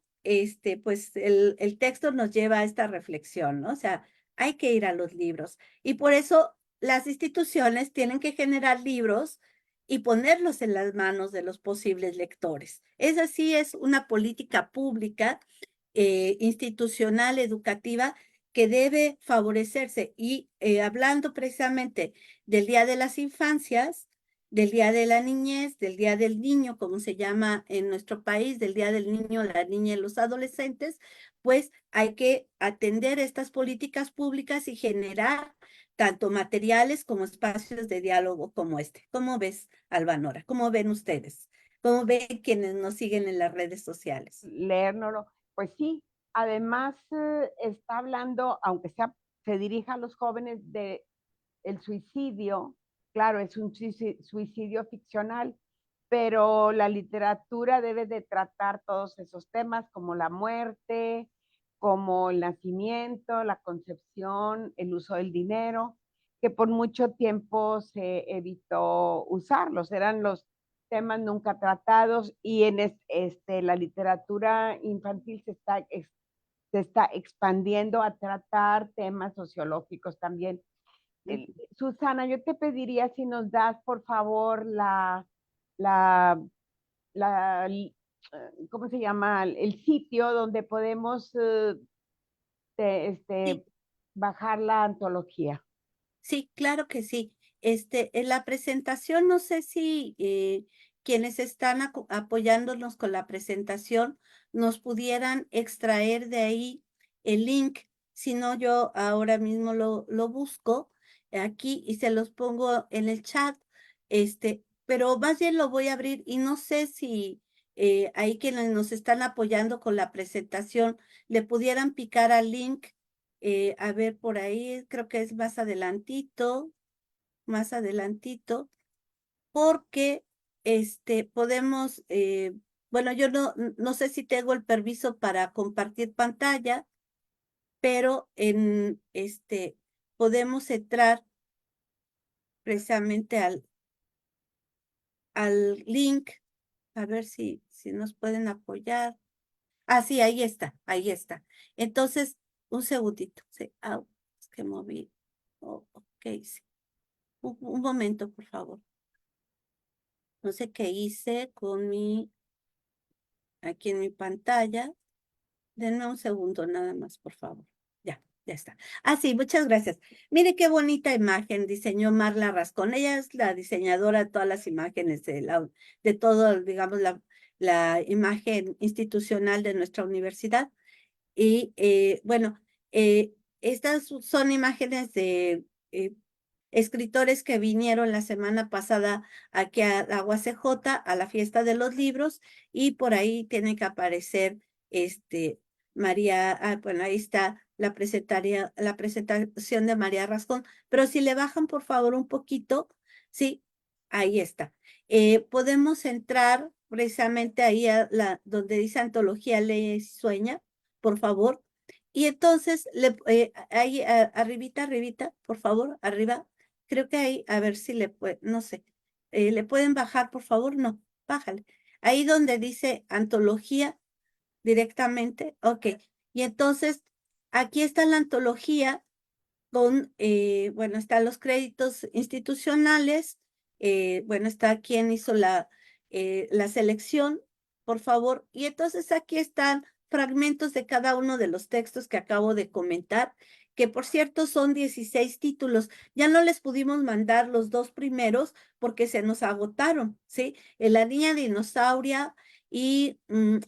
pues el texto nos lleva a esta reflexión, ¿no? O sea, hay que ir a los libros. Y por eso las instituciones tienen que generar libros y ponerlos en las manos de los posibles lectores. Esa sí es una política pública, institucional, educativa, que debe favorecerse. Y hablando precisamente del Día de las Infancias, del Día de la Niñez, del Día del Niño, como se llama en nuestro país, del Día del Niño, la niña y los adolescentes, pues hay que atender estas políticas públicas y generar tanto materiales como espacios de diálogo como este. ¿Cómo ves, Albanora? ¿Cómo ven ustedes? ¿Cómo ven quienes nos siguen en las redes sociales? Leérnoslo. Pues sí, además está hablando, aunque sea, se dirija a los jóvenes de el suicidio, claro, es un suicidio ficcional, pero la literatura debe de tratar todos esos temas como la muerte, como el nacimiento, la concepción, el uso del dinero, que por mucho tiempo se evitó usarlos, eran los temas nunca tratados y en la literatura infantil se está expandiendo a tratar temas sociológicos también. Susana, yo te pediría si nos das, por favor, la, la, ¿cómo se llama? El sitio donde podemos Sí, bajar la antología. sí, claro que sí. En la presentación, no sé si quienes están apoyándonos con la presentación nos pudieran extraer de ahí el link. Si no, yo ahora mismo lo busco aquí y se los pongo en el chat. Pero más bien lo voy a abrir y no sé si ahí quienes nos están apoyando con la presentación le pudieran picar al link. A ver, por ahí creo que es más adelantito, porque podemos, bueno, yo no sé si tengo el permiso para compartir pantalla, pero podemos entrar precisamente al link, a ver si nos pueden apoyar. Ah, sí, ahí está, ahí está. Entonces, un segundito, sí, es que moví, ok, sí. Un momento, por favor. No sé qué hice con aquí en mi pantalla. Denme un segundo nada más, por favor. Ya está. Ah, sí, muchas gracias. Mire qué bonita imagen diseñó Marla Rascón. Ella es la diseñadora de todas las imágenes de todo, digamos, la imagen institucional de nuestra universidad. Y bueno, estas son imágenes de escritores que vinieron la semana pasada aquí a la UACJ a la fiesta de los libros y por ahí tiene que aparecer María, bueno, ahí está la presentación de María Rascón, pero si le bajan por favor un poquito, sí, ahí está. Podemos entrar precisamente ahí donde dice Antología Lee y Sueña, por favor. Y entonces, ahí arribita, por favor, arriba, creo que ahí, a ver si le puede, no sé, ¿le pueden bajar, por favor? No, bájale. Ahí donde dice antología directamente, ok. Y entonces, aquí está la antología con, bueno, están los créditos institucionales, bueno, está quien hizo la selección, por favor. Y entonces aquí están fragmentos de cada uno de los textos que acabo de comentar, que por cierto son 16 títulos. Ya no les pudimos mandar los dos primeros porque se nos agotaron, ¿sí? La niña dinosauria y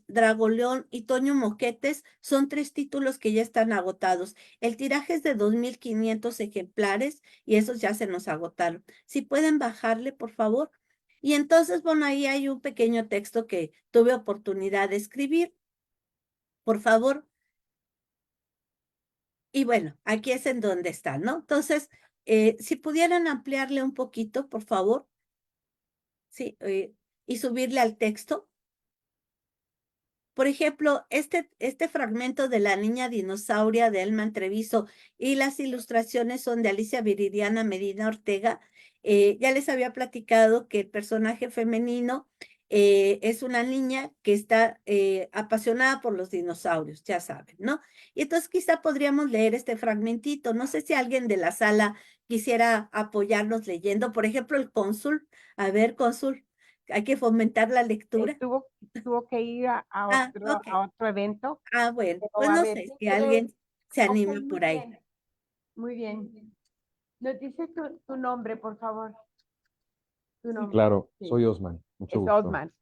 Dragoleón y Toño Moquetes son 3 títulos que ya están agotados. El tiraje es de 2.500 ejemplares y esos ya se nos agotaron. Si pueden bajarle, por favor. Y entonces, bueno, ahí hay un pequeño texto que tuve oportunidad de escribir, por favor. Y bueno, aquí es en donde está, ¿no? Entonces, si pudieran ampliarle un poquito, por favor, sí, y subirle al texto. Por ejemplo, este fragmento de La niña dinosauria de Elman Treviso y las ilustraciones son de Alicia Viridiana Medina Ortega. Ya les había platicado que el personaje femenino es una niña que está apasionada por los dinosaurios, ya saben, ¿no? Y entonces quizá podríamos leer este fragmentito. No sé si alguien de la sala quisiera apoyarnos leyendo, por ejemplo, el cónsul. A ver, cónsul, hay que fomentar la lectura. Tuvo que ir Ok. a otro evento, Bueno, pero pues a no ver, sé ¿qué si quiere? alguien se Ok, anima muy por ahí. bien, muy bien. Nos dice tu nombre, por favor. Tu Sí, nombre. claro, Sí, soy Osman, mucho es gusto. Osman.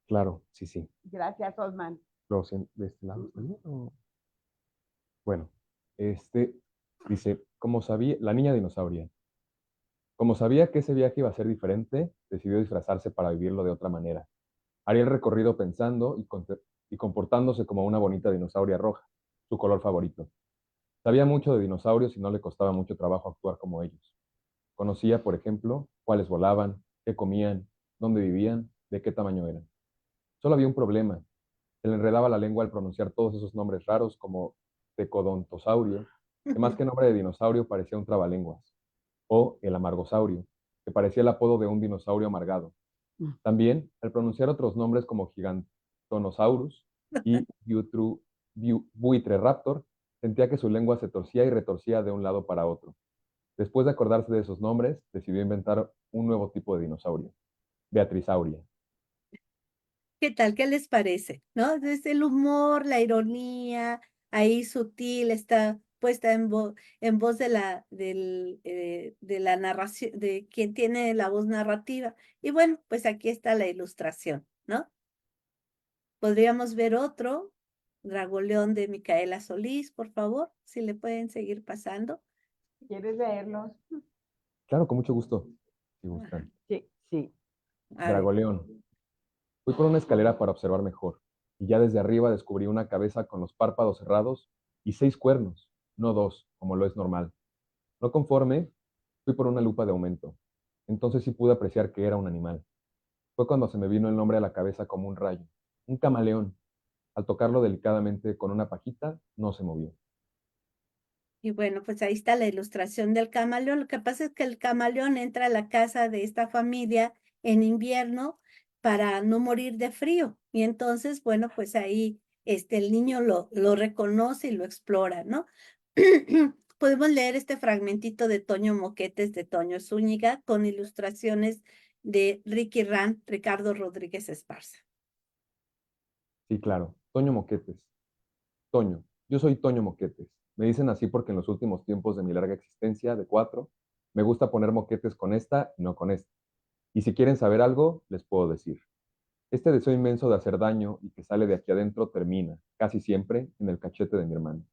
Claro, sí, sí. Gracias, Osman. ¿De este lado está bien o? Bueno, este dice, como sabía, la niña dinosauria. Como sabía que ese viaje iba a ser diferente, decidió disfrazarse para vivirlo de otra manera. Haría el recorrido pensando y comportándose como una bonita dinosauria roja, su color favorito. Sabía mucho de dinosaurios y no le costaba mucho trabajo actuar como ellos. Conocía, por ejemplo, cuáles volaban, qué comían, dónde vivían, de qué tamaño eran. Solo había un problema. Se le enredaba la lengua al pronunciar todos esos nombres raros como tecodontosaurio, que más que nombre de dinosaurio parecía un trabalenguas, o el amargosaurio, que parecía el apodo de un dinosaurio amargado. También, al pronunciar otros nombres como Gigantonosaurus y Buitreraptor, sentía que su lengua se torcía y retorcía de un lado para otro. Después de acordarse de esos nombres, decidió inventar un nuevo tipo de dinosaurio, Beatrizauria. ¿Qué tal? ¿Qué les parece? ¿No? Es el humor, la ironía, ahí sutil, está puesta en voz de la narración, de quien tiene la voz narrativa. Y bueno, pues aquí está la ilustración, ¿no? Podríamos ver otro, Dragoleón de Micaela Solís, por favor, si le pueden seguir pasando. ¿Quieres leerlos? Claro, con mucho gusto, si Ajá. gustan. Sí, sí. A ver. Dragoleón. Fui por una escalera para observar mejor, y ya desde arriba descubrí una cabeza con los párpados cerrados y 6 cuernos, no 2, como lo es normal. No conforme, fui por una lupa de aumento. Entonces sí pude apreciar que era un animal. Fue cuando se me vino el nombre a la cabeza como un rayo. Un camaleón. Al tocarlo delicadamente con una pajita, no se movió. Y bueno, pues ahí está la ilustración del camaleón. Lo que pasa es que el camaleón entra a la casa de esta familia en invierno para no morir de frío. Y entonces, bueno, pues ahí el niño lo reconoce y lo explora, ¿no? Podemos leer este fragmentito de Toño Moquetes de Toño Zúñiga con ilustraciones de Ricky Rand, Ricardo Rodríguez Esparza. Sí, claro. Toño Moquetes. Toño. Yo soy Toño Moquetes. Me dicen así porque en los últimos tiempos de mi larga existencia de 4, me gusta poner moquetes con esta y no con esta. Y si quieren saber algo, les puedo decir. Este deseo inmenso de hacer daño y que sale de aquí adentro termina, casi siempre, en el cachete de mi hermano.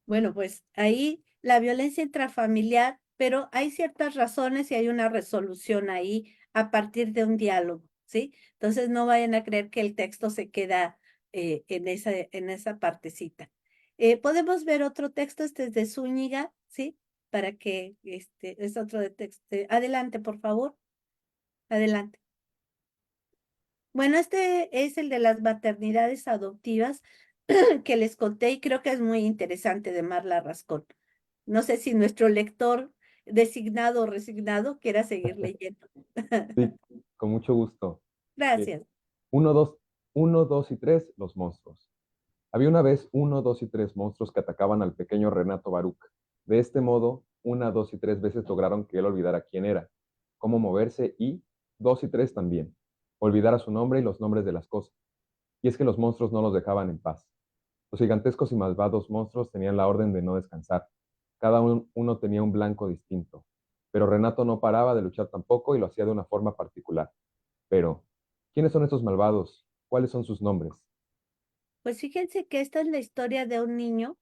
Bueno, pues ahí la violencia intrafamiliar, pero hay ciertas razones y hay una resolución ahí a partir de un diálogo, ¿sí? Entonces no vayan a creer que el texto se queda en esa partecita. Podemos ver otro texto, este es de Zúñiga, ¿sí? Para que es otro de texto. Adelante, por favor. Adelante. Bueno, este es el de las maternidades adoptivas que les conté y creo que es muy interesante de Marla Rascón. No sé si nuestro lector designado o resignado quiera seguir leyendo. Sí, con mucho gusto. Eh, Gracias. 1, 2, 1, 2 y 3, los monstruos. Había una vez 1, 2 y 3 monstruos que atacaban al pequeño Renato Baruch. De este modo, 1, 2 y 3 veces lograron que él olvidara quién era, cómo moverse y, 2 y 3 también, olvidara su nombre y los nombres de las cosas. Y es que los monstruos no los dejaban en paz. Los gigantescos y malvados monstruos tenían la orden de no descansar. Cada uno tenía un blanco distinto. Pero Renato no paraba de luchar tampoco y lo hacía de una forma particular. Pero, ¿quiénes son estos malvados? ¿Cuáles son sus nombres? Pues fíjense que esta es la historia de un niño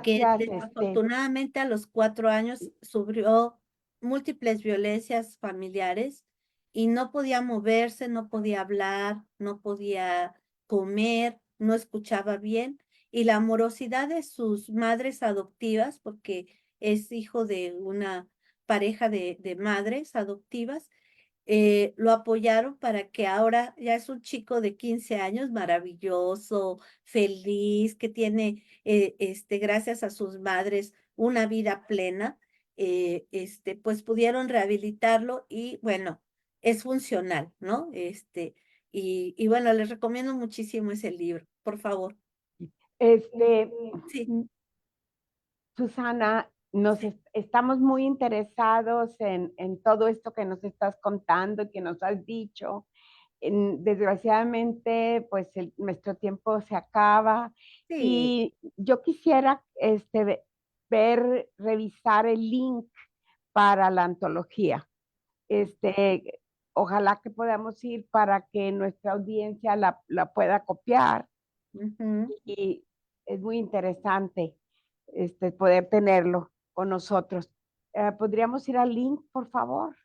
que Gracias, desafortunadamente a los 4 años sufrió múltiples violencias familiares y no podía moverse, no podía hablar, no podía comer, no escuchaba bien. Y la amorosidad de sus madres adoptivas, porque es hijo de una pareja de madres adoptivas, lo apoyaron para que ahora ya es un chico de 15 años, maravilloso, feliz, que tiene, gracias a sus madres, una vida plena. Pues pudieron rehabilitarlo y bueno, es funcional, ¿no? Y bueno, les recomiendo muchísimo ese libro, por favor. Este, Sí, Susana, sí. estamos muy interesados en todo esto que nos estás contando, que nos has dicho. Desgraciadamente, pues nuestro tiempo se acaba Sí. y yo quisiera revisar el link para la antología. Ojalá que podamos ir para que nuestra audiencia la pueda copiar Ujú. y es muy interesante poder tenerlo con nosotros. ¿Podríamos ir al link, por favor?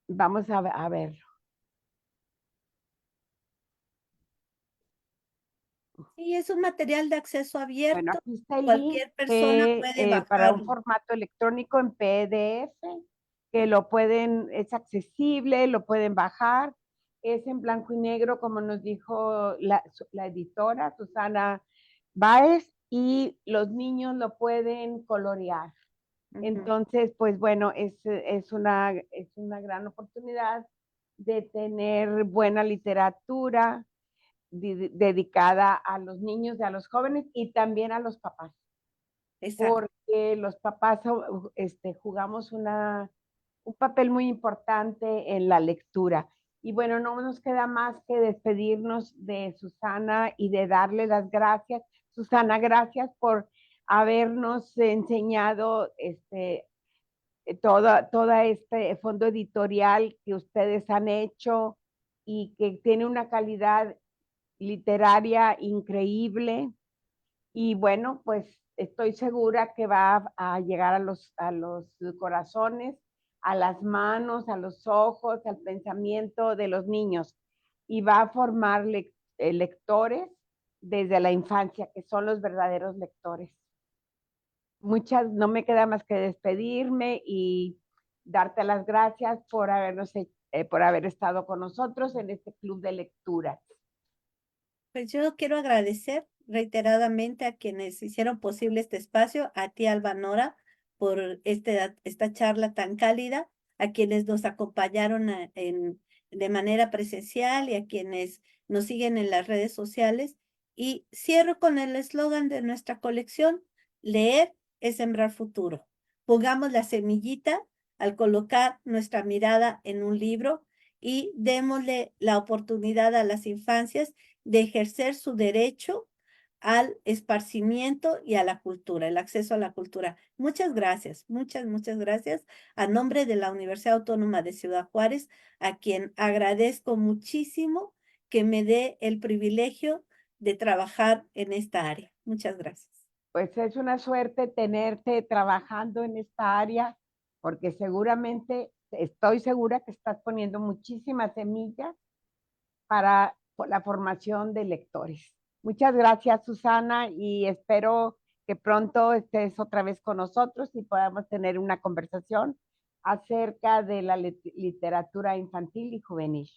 Vamos a verlo. Sí, es un material de acceso Bueno, abierto. aquí está el link Cualquier persona puede para un bajarlo. formato electrónico en PDF, que es accesible, lo pueden bajar. Es en blanco y negro, como nos dijo la editora Susana Báez, y los niños lo pueden colorear. Ujú. Entonces, pues bueno, es una gran oportunidad de tener buena literatura dedicada a los niños y a los jóvenes y también a los papás, Exacto. porque los papás jugamos un papel muy importante en la lectura. Y bueno, no nos queda más que despedirnos de Susana y de darle las gracias. Susana, gracias por habernos enseñado todo este fondo editorial que ustedes han hecho y que tiene una calidad literaria increíble. Y bueno, pues estoy segura que va a llegar a los corazones, a las manos, a los ojos, al pensamiento de los niños y va a formar lectores desde la infancia, que son los verdaderos lectores. No me queda más que despedirme y darte las gracias por haber estado con nosotros en este club de lectura. Pues yo quiero agradecer reiteradamente a quienes hicieron posible este espacio, a ti, Albanora, por esta charla tan cálida, a quienes nos acompañaron de manera presencial y a quienes nos siguen en las redes sociales. Y cierro con el eslogan de nuestra colección: leer es sembrar futuro. Pongamos la semillita al colocar nuestra mirada en un libro y démosle la oportunidad a las infancias de ejercer su derecho al esparcimiento y a la cultura, el acceso a la cultura. Muchas gracias, muchas gracias. A nombre de la Universidad Autónoma de Ciudad Juárez, a quien agradezco muchísimo que me dé el privilegio de trabajar en esta área. Muchas gracias. Pues es una suerte tenerte trabajando en esta área, porque seguramente, estoy segura que estás poniendo muchísimas semillas para la formación de lectores. Muchas gracias, Susana, y espero que pronto estés otra vez con nosotros y podamos tener una conversación acerca de la literatura infantil y juvenil.